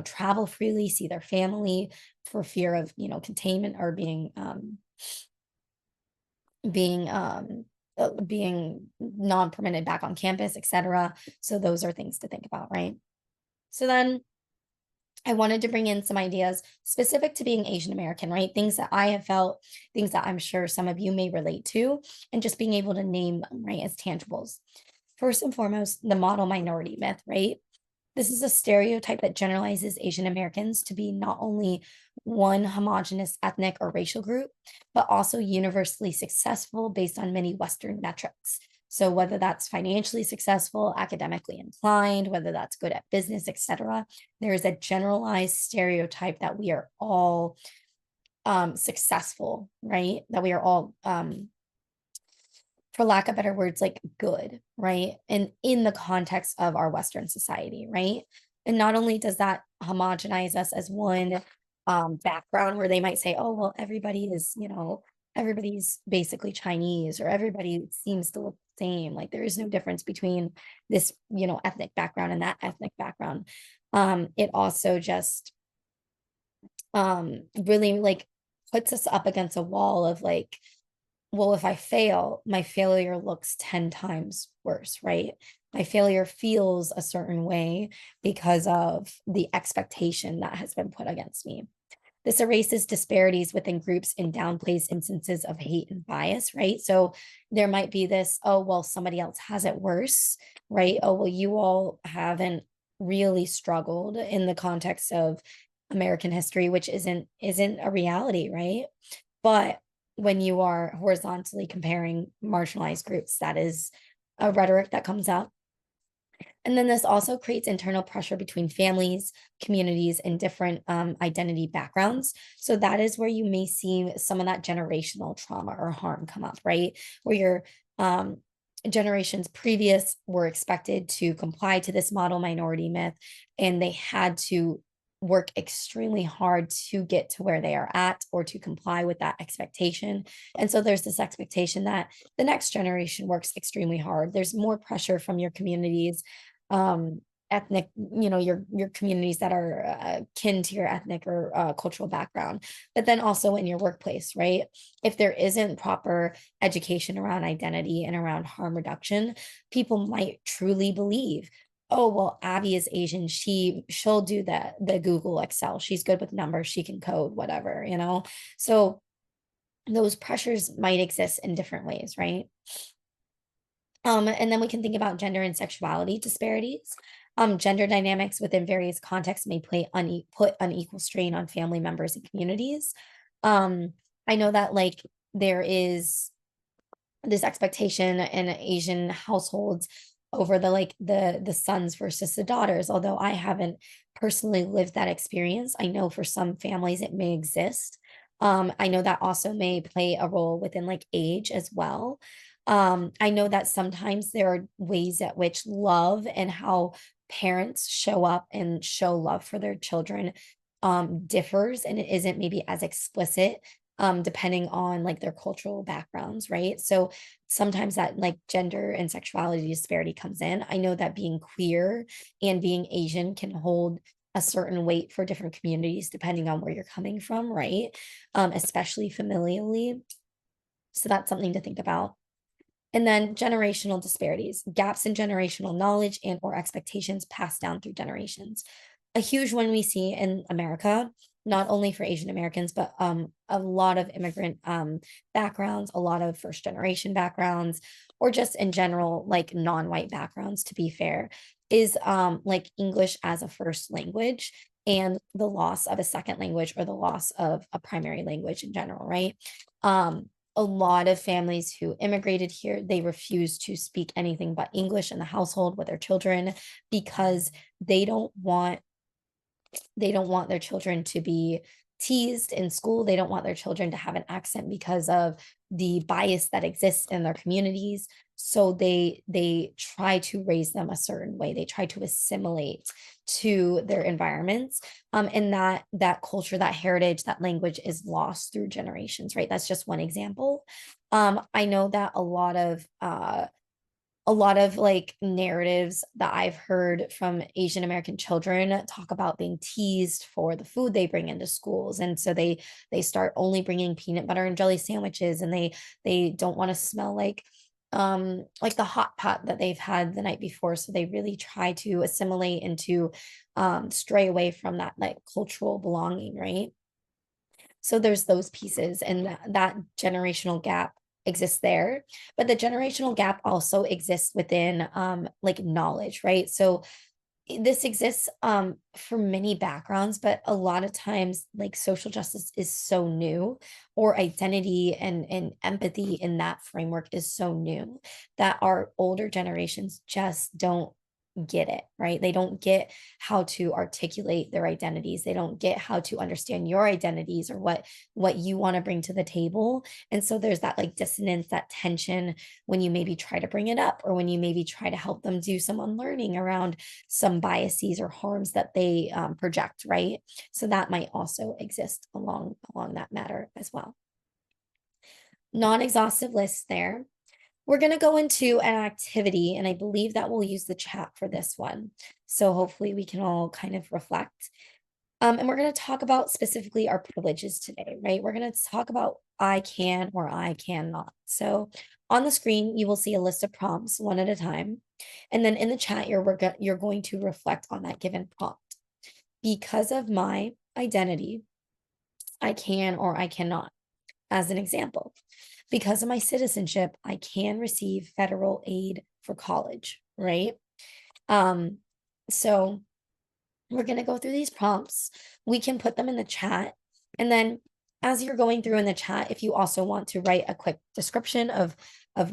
travel freely, see their family for fear of, containment, or being non-permitted back on campus, etc. So those are things to think about, right? So then I wanted to bring in some ideas specific to being Asian American, right? Things that I have felt, things that I'm sure some of you may relate to, and just being able to name them, right, as tangibles. First and foremost, the model minority myth, right? This is a stereotype that generalizes Asian Americans to be not only one homogenous ethnic or racial group, but also universally successful based on many Western metrics. So whether that's financially successful, academically inclined, whether that's good at business, etc., there is a generalized stereotype that we are all successful, right? That we are all for lack of better words, like good, right? And in the context of our Western society, right? And not only does that homogenize us as one background where they might say, oh, well, everybody is, everybody's basically Chinese, or everybody seems to look the same. Like there is no difference between this, ethnic background and that ethnic background. It also just really like puts us up against a wall of like, well, if I fail, my failure looks 10 times worse, right? My failure feels a certain way because of the expectation that has been put against me. This erases disparities within groups and downplays instances of hate and bias, right? So there might be this, oh, well, somebody else has it worse, right? Oh, well, you all haven't really struggled in the context of American history, which isn't a reality, right? But when you are horizontally comparing marginalized groups, that is a rhetoric that comes out. And then this also creates internal pressure between families, communities, and different identity backgrounds. So that is where you may see some of that generational trauma or harm come up, right? Where your generations previous were expected to comply to this model minority myth, and they had to work extremely hard to get to where they are at or to comply with that expectation. And so there's this expectation that the next generation works extremely hard. There's more pressure from your communities, um, ethnic, your communities that are kin to your ethnic or cultural background, but then also in your workplace, right? If there isn't proper education around identity and around harm reduction, people might truly believe, oh, well, Abby is Asian, she'll do the Google Excel, she's good with numbers, she can code, whatever. So those pressures might exist in different ways, right? And then we can think about gender and sexuality disparities. Gender dynamics within various contexts may put unequal strain on family members and communities. I know that like there is this expectation in Asian households over the sons versus the daughters. Although I haven't personally lived that experience, I know for some families it may exist. I know that also may play a role within like age as well. I know that sometimes there are ways at which love and how parents show up and show love for their children differs, and it isn't maybe as explicit depending on like their cultural backgrounds, right? So sometimes that like gender and sexuality disparity comes in. I know that being queer and being Asian can hold a certain weight for different communities depending on where you're coming from, right? Especially familially. So that's something to think about. And then generational disparities, gaps in generational knowledge and or expectations passed down through generations. A huge one we see in America, not only for Asian Americans, but a lot of immigrant backgrounds, a lot of first generation backgrounds, or just in general, like non-white backgrounds, to be fair, is like English as a first language and the loss of a second language or the loss of a primary language in general, right? A lot of families who immigrated here, they refuse to speak anything but English in the household with their children because they don't want their children to be teased in school. They don't want their children to have an accent because of the bias that exists in their communities. So they try to raise them a certain way. They try to assimilate to their environments. And that culture, that heritage, that language is lost through generations, right? That's just one example. I know that a lot of like narratives that I've heard from Asian American children talk about being teased for the food they bring into schools. And so they start only bringing peanut butter and jelly sandwiches, and they don't want to smell like the hot pot that they've had the night before. So they really try to assimilate and to stray away from that like cultural belonging, right? So there's those pieces, and that generational gap exists there. But the generational gap also exists within like knowledge, right? So this exists for many backgrounds, but a lot of times like social justice is so new, or identity and empathy in that framework is so new, that our older generations just don't get it, right? They don't get how to articulate their identities. They don't get how to understand your identities or what you want to bring to the table. And so there's that like dissonance, that tension when you maybe try to bring it up, or when you maybe try to help them do some unlearning around some biases or harms that they project, right? So that might also exist along that matter as well. Non-exhaustive list there. We're going to go into an activity, and I believe that we'll use the chat for this one. So hopefully we can all kind of reflect. And we're going to talk about specifically our privileges today, right? We're going to talk about I can or I cannot. So on the screen, you will see a list of prompts one at a time. And then in the chat, you're going to reflect on that given prompt. Because of my identity, I can or I cannot. As an example, because of my citizenship, I can receive federal aid for college, right? So we're going to go through these prompts. We can put them in the chat. And then as you're going through in the chat, if you also want to write a quick description of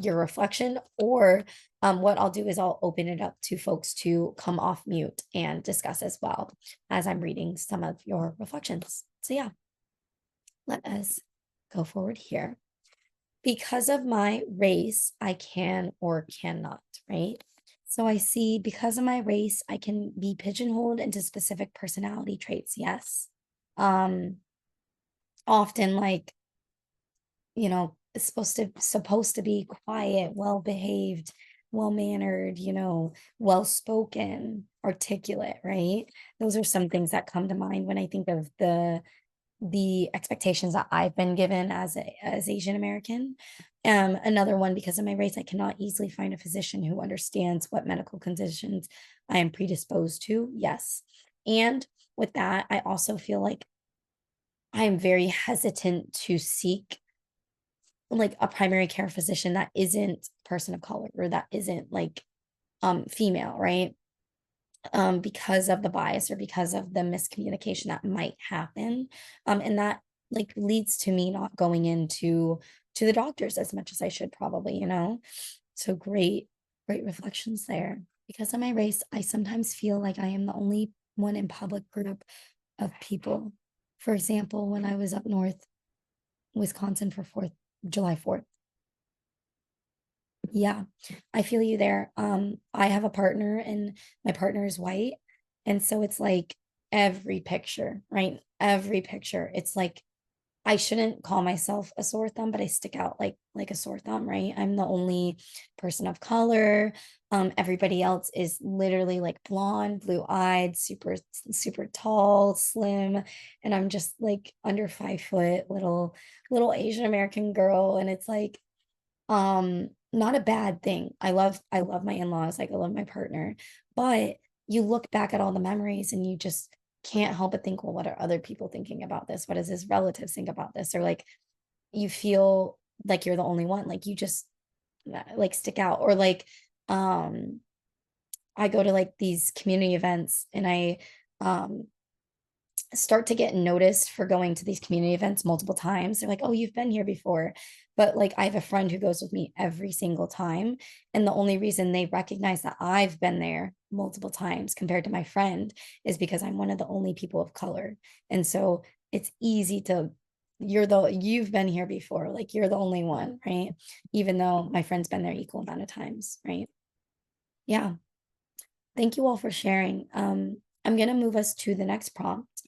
your reflection, or what I'll do is I'll open it up to folks to come off mute and discuss as well as I'm reading some of your reflections. So yeah, let us go forward here. Because of my race, I can or cannot, right? So I see because of my race, I can be pigeonholed into specific personality traits. Yes. Often like, it's supposed to be quiet, well behaved, well mannered, well spoken, articulate, right? Those are some things that come to mind when I think of the expectations that I've been given as Asian American. Another one, because of my race, I cannot easily find a physician who understands what medical conditions I am predisposed to. Yes. And with that, I also feel like I am very hesitant to seek like a primary care physician that isn't a person of color, or that isn't like female, right? Because of the bias or because of the miscommunication that might happen. And that like leads to me not going into the doctors as much as I should probably. So great reflections there. Because of my race, I sometimes feel like I am the only one in public group of people. For example, when I was up north, Wisconsin for July 4th. Yeah, I feel you there. I have a partner, and my partner is white. And so it's like every picture, right? Every picture. It's like I shouldn't call myself a sore thumb, but I stick out like a sore thumb, right? I'm the only person of color. Everybody else is literally like blonde, blue-eyed, super tall, slim, and I'm just like under 5 foot, little Asian American girl. And it's like not a bad thing. I love my in-laws, like I love my partner, but you look back at all the memories and you just can't help but think, well, what are other people thinking about this? What does his relatives think about this? Or like you feel like you're the only one, like you just like stick out. Or like I go to like these community events, and I um start to get noticed for going to these community events multiple times. They're like, oh, you've been here before. But like I have a friend who goes with me every single time. And the only reason they recognize that I've been there multiple times compared to my friend is because I'm one of the only people of color. And so it's easy to, you've been here before, like you're the only one, right? Even though my friend's been there equal amount of times, right? Yeah. Thank you all for sharing. I'm going to move us to the next prompt.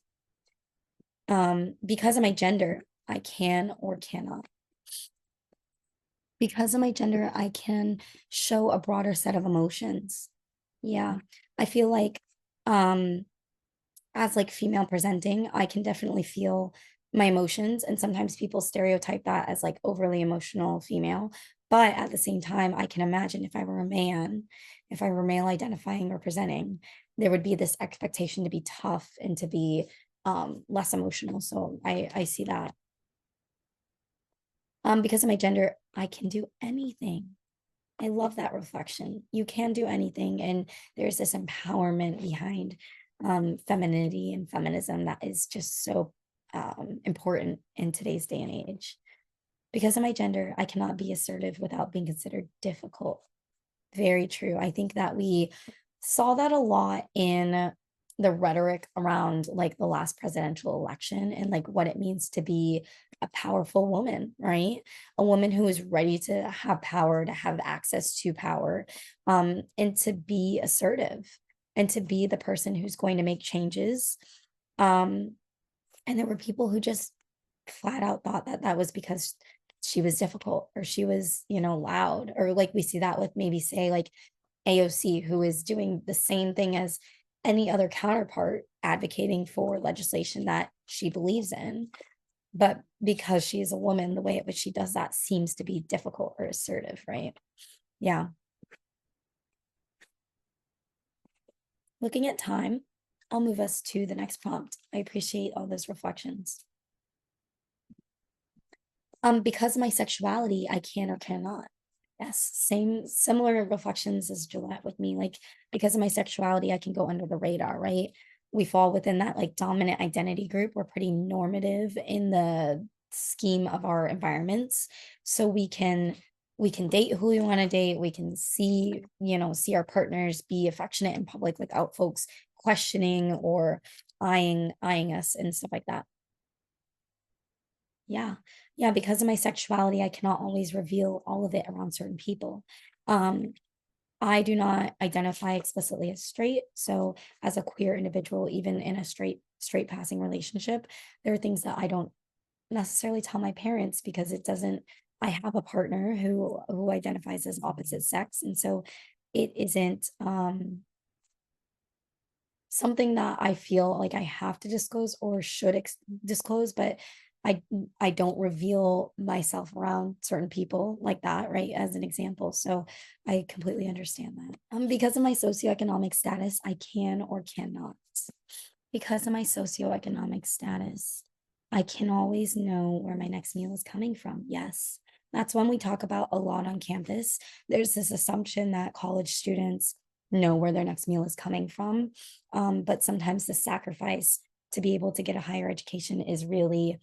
Because of my gender, I can or cannot. Because of my gender, I can show a broader set of emotions. Yeah. I feel like as like female presenting, I can definitely feel my emotions, and sometimes people stereotype that as like overly emotional female. But at the same time, I can imagine if I were a man, if I were male identifying or presenting, there would be this expectation to be tough and to be less emotional. So I see that. Because of my gender, I can do anything. I love that reflection. You can do anything, and there's this empowerment behind femininity and feminism that is just so important in today's day and age. Because of my gender, I cannot be assertive without being considered difficult. Very true. I think that we Saw that a lot in the rhetoric around like the last presidential election and like what it means to be a powerful woman, right? A woman who is ready to have power, to have access to power, and to be assertive and to be the person who's going to make changes. Um, and there were people who just flat out thought that that was because she was difficult or she was, loud, or like we see that with maybe say like AOC, who is doing the same thing as any other counterpart, advocating for legislation that she believes in. But because she is a woman, the way at which she does that seems to be difficult or assertive, right? Yeah. Looking at time, I'll move us to the next prompt. I appreciate all those reflections. Because of my sexuality, I can or cannot. Yes, similar reflections as Gillette with me. Like, because of my sexuality, I can go under the radar, right? We fall within that like dominant identity group. We're pretty normative in the scheme of our environments. So we can date who we want to date. We can see our partners, be affectionate in public without folks questioning or eyeing us and stuff like that. Yeah. Yeah, because of my sexuality, I cannot always reveal all of it around certain people. Um, I do not identify explicitly as straight. So as a queer individual, even in a straight passing relationship, there are things that I don't necessarily tell my parents because it doesn't I have a partner who identifies as opposite sex. And so it isn't something that I feel like I have to disclose or should disclose, but I I don't reveal myself around certain people like that, right? As an example. So I completely understand that. Because of my socioeconomic status, I can or cannot. Because of my socioeconomic status, I can always know where my next meal is coming from. Yes. That's one we talk about a lot on campus. There's this assumption that college students know where their next meal is coming from. But sometimes the sacrifice to be able to get a higher education is really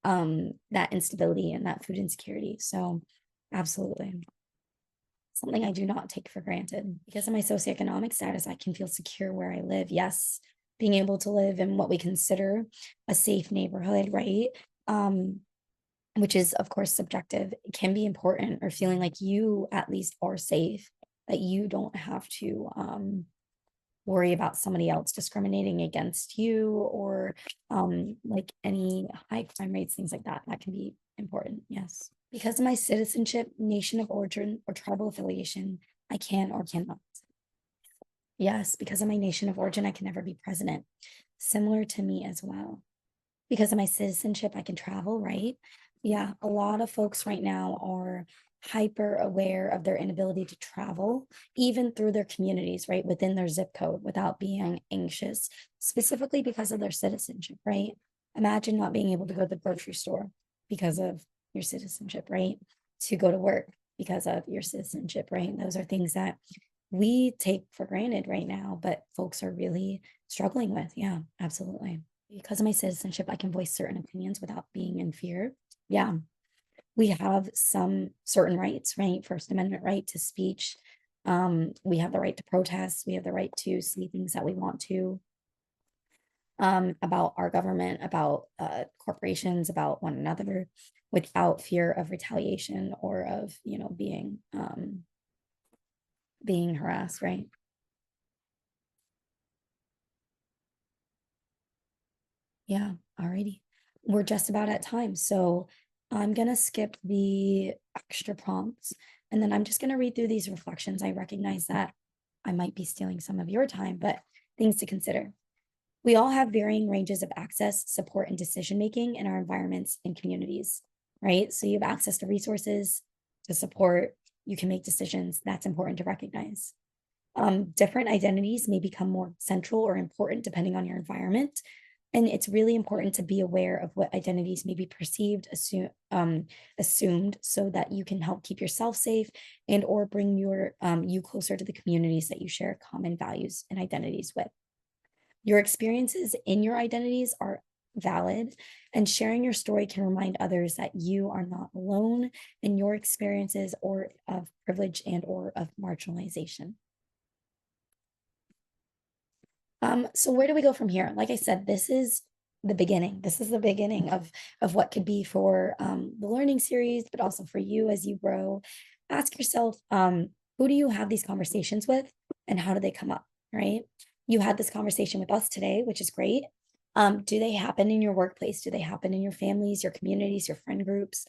that instability and that food insecurity. So, absolutely. Something I do not take for granted. Because of my socioeconomic status, I can feel secure where I live. Yes, being able to live in what we consider a safe neighborhood, right? Um, which is, of course, subjective, it can be important, or feeling like you at least are safe, that you don't have to worry about somebody else discriminating against you, or like any high crime rates, things like that. That can be important. Yes. Because of my citizenship, nation of origin, or tribal affiliation, I can or cannot. Yes, because of my nation of origin, I can never be president. Similar to me as well. Because of my citizenship, I can travel, right? Yeah, a lot of folks right now are hyper aware of their inability to travel, even through their communities, right? Within their zip code without being anxious, specifically because of their citizenship, right? Imagine not being able to go to the grocery store because of your citizenship, right? To go to work because of your citizenship, right? Those are things that we take for granted right now, but folks are really struggling with. Yeah, absolutely. Because of my citizenship, I can voice certain opinions without being in fear. Yeah, we have some certain rights, right? First Amendment right to speech. We have the right to protest. We have the right to say things that we want to, about our government, about corporations, about one another, without fear of retaliation or of being harassed, right? Yeah, alrighty. We're just about at time. So I'm gonna skip the extra prompts, and then I'm just gonna read through these reflections. I recognize that I might be stealing some of your time, but things to consider. We all have varying ranges of access, support, and decision making in our environments and communities, right? So you have access to resources, to support, you can make decisions. That's important to recognize. Different identities may become more central or important depending on your environment. And it's really important to be aware of what identities may be perceived, assumed, so that you can help keep yourself safe and or bring you closer to the communities that you share common values and identities with. Your experiences in your identities are valid, and sharing your story can remind others that you are not alone in your experiences or of privilege and or of marginalization. So where do we go from here? Like I said, this is the beginning. This is the beginning of what could be for the learning series, but also for you as you grow. Ask yourself, who do you have these conversations with, and how do they come up? Right? You had this conversation with us today, which is great. Do they happen in your workplace? Do they happen in your families, your communities, your friend groups?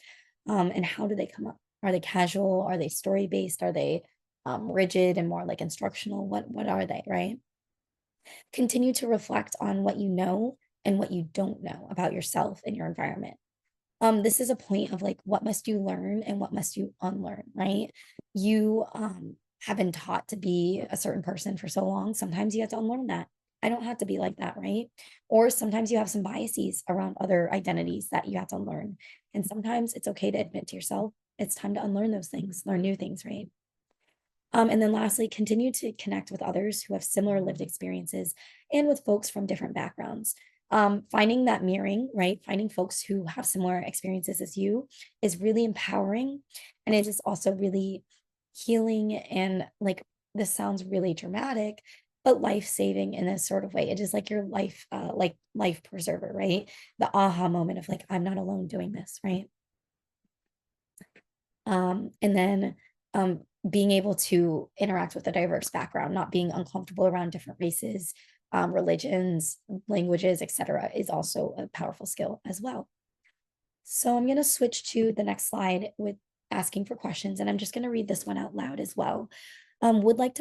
And how do they come up? Are they casual? Are they story based? Are they rigid and more like instructional? What are they? Right? Continue to reflect on what you know and what you don't know about yourself and your environment. This is a point of like, what must you learn and what must you unlearn, right? You have been taught to be a certain person for so long. Sometimes you have to unlearn that. I don't have to be like that, right? Or sometimes you have some biases around other identities that you have to unlearn. And sometimes it's okay to admit to yourself, it's time to unlearn those things, learn new things, right? And then lastly, continue to connect with others who have similar lived experiences and with folks from different backgrounds. Finding that mirroring, right? Finding folks who have similar experiences as you is really empowering. And it is also really healing and like, this sounds really dramatic, but life saving in a sort of way. It is like your life preserver, right? The aha moment of like, I'm not alone doing this, right? And then being able to interact with a diverse background, not being uncomfortable around different races, religions, languages, etc., is also a powerful skill as well. So I'm going to switch to the next slide with asking for questions, and I'm just going to read this one out loud as well. Would like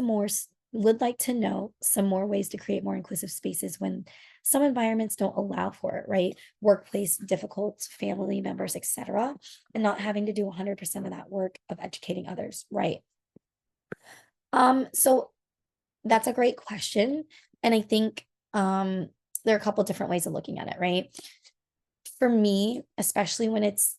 to know some more ways to create more inclusive spaces when some environments don't allow for it, right? Workplace, difficult family members, etc., and not having to do 100% of that work of educating others, right? So that's a great question, and I think there are a couple different ways of looking at it, right? For me, especially when it's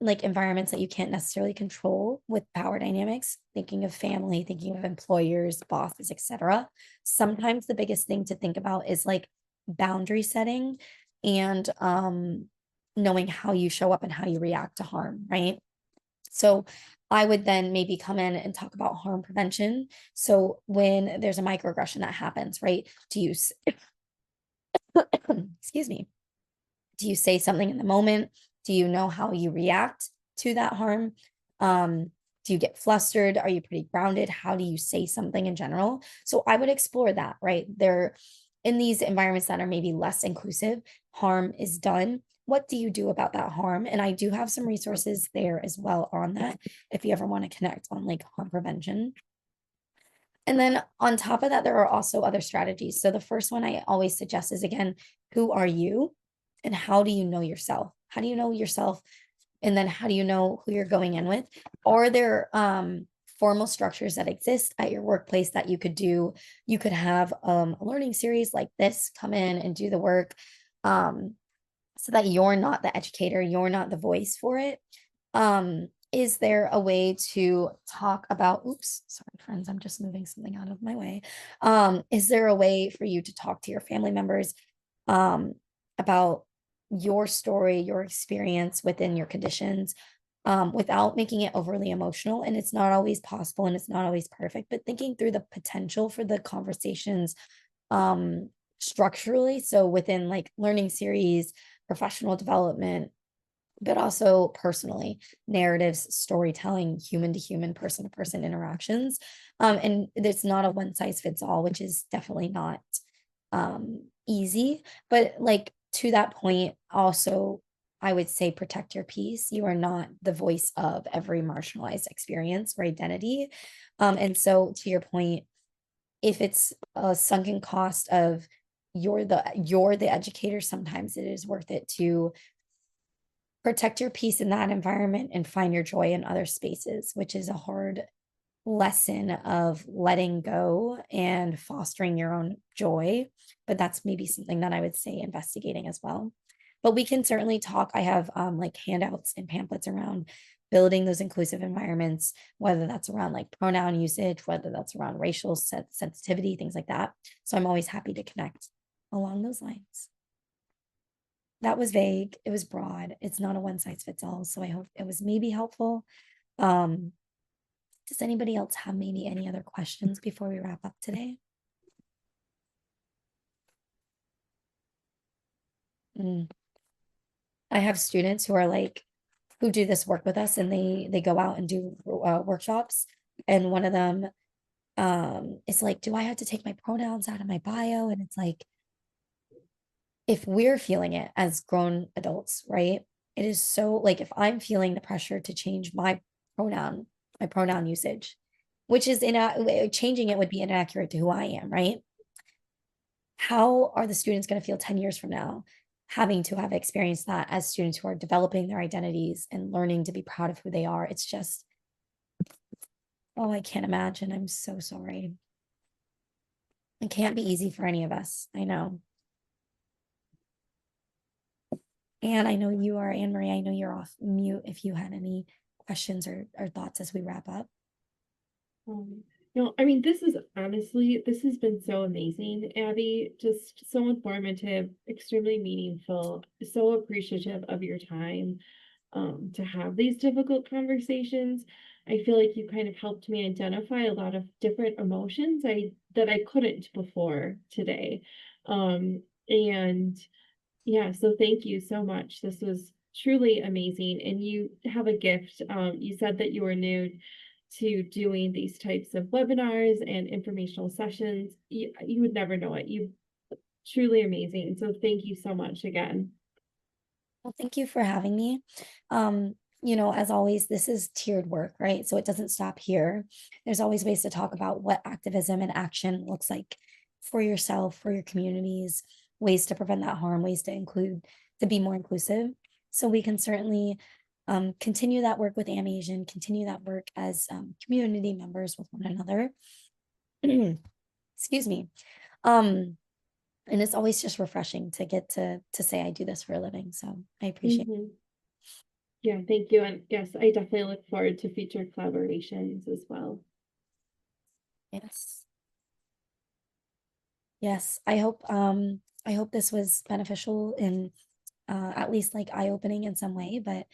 like environments that you can't necessarily control with power dynamics, thinking of family, thinking of employers, bosses, etc. Sometimes the biggest thing to think about is like boundary setting and knowing how you show up and how you react to harm, right? So I would then maybe come in and talk about harm prevention. So when there's a microaggression that happens, right? Do you excuse me, do you say something in the moment? Do you know how you react to that harm? Do you get flustered? Are you pretty grounded? How do you say something in general? So I would explore that, right? There, in these environments that are maybe less inclusive, harm is done. What do you do about that harm? And I do have some resources there as well on that if you ever want to connect on like harm prevention. And then on top of that, there are also other strategies. So the first one I always suggest is again, who are you and how do you know yourself? How do you know yourself? And then how do you know who you're going in with? Are there formal structures that exist at your workplace that you could do? You could have a learning series like this, come in and do the work so that you're not the educator, you're not the voice for it. Is there a way to talk about, oops, sorry, friends, I'm just moving something out of my way. Is there a way for you to talk to your family members about your story, your experience within your conditions, without making it overly emotional? And it's not always possible and it's not always perfect, but thinking through the potential for the conversations structurally. So within like learning series, professional development, but also personally, narratives, storytelling, human to human, person to person interactions. And it's not a one size fits all, which is definitely not easy. But like to that point, also, I would say protect your peace. You are not the voice of every marginalized experience or identity. And so to your point, if it's a sunken cost of you're the educator, sometimes it is worth it to protect your peace in that environment and find your joy in other spaces, which is a hard lesson of letting go and fostering your own joy. But that's maybe something that I would say investigating as well. But we can certainly talk. I have like handouts and pamphlets around building those inclusive environments, whether that's around like pronoun usage, whether that's around racial sensitivity, things like that. So I'm always happy to connect along those lines. That was vague. It was broad. It's not a one size fits all. So I hope it was maybe helpful. Um, does anybody else have maybe any other questions before we wrap up today? Mm. I have students who are like, who do this work with us, and they go out and do workshops. And one of them is like, do I have to take my pronouns out of my bio? And it's like, if we're feeling it as grown adults, right? It is so like, if I'm feeling the pressure to change pronoun, my pronoun usage, which is changing it would be inaccurate to who I am, right? How are the students going to feel 10 years from now, having to have experienced that as students who are developing their identities and learning to be proud of who they are? It's just, oh, I can't imagine. I'm so sorry. It can't be easy for any of us. I know. And I know you are, Anne Marie. I know you're off mute if you had any questions or thoughts as we wrap up. No, I mean, this is honestly, this has been so amazing, Abby. Just so informative, extremely meaningful, so appreciative of your time to have these difficult conversations. I feel like you kind of helped me identify a lot of different emotions that I couldn't before today. And yeah, so thank you so much. This was truly amazing. And you have a gift. You said that you were new to doing these types of webinars and informational sessions. You would never know it. You truly amazing. So thank you so much again. Well, thank you for having me. As always, this is tiered work, right? So it doesn't stop here. There's always ways to talk about what activism and action looks like for yourself, for your communities, ways to prevent that harm, ways to be more inclusive. So we can certainly continue that work with AMASIAN, continue that work as community members with one another. Excuse me. Um, and it's always just refreshing to get to say I do this for a living. So I appreciate it. Mhm. Yeah, thank you. And yes, I definitely look forward to future collaborations as well. Yes. Yes. I hope this was beneficial and at least like eye-opening in some way, but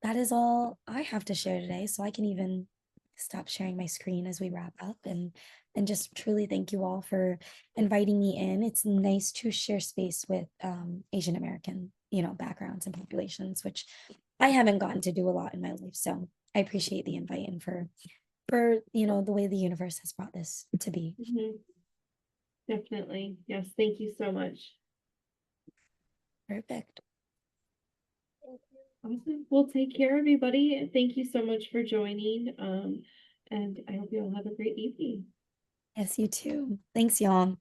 that is all I have to share today. So I can even stop sharing my screen as we wrap up and just truly thank you all for inviting me in. It's nice to share space with Asian American, backgrounds and populations, which I haven't gotten to do a lot in my life. So I appreciate the invite and for the way the universe has brought this to be. Mhm. Definitely. Yes, thank you so much. Perfect. Awesome. Well, take care, everybody. Thank you so much for joining. And I hope you all have a great evening. Yes, you too. Thanks, y'all.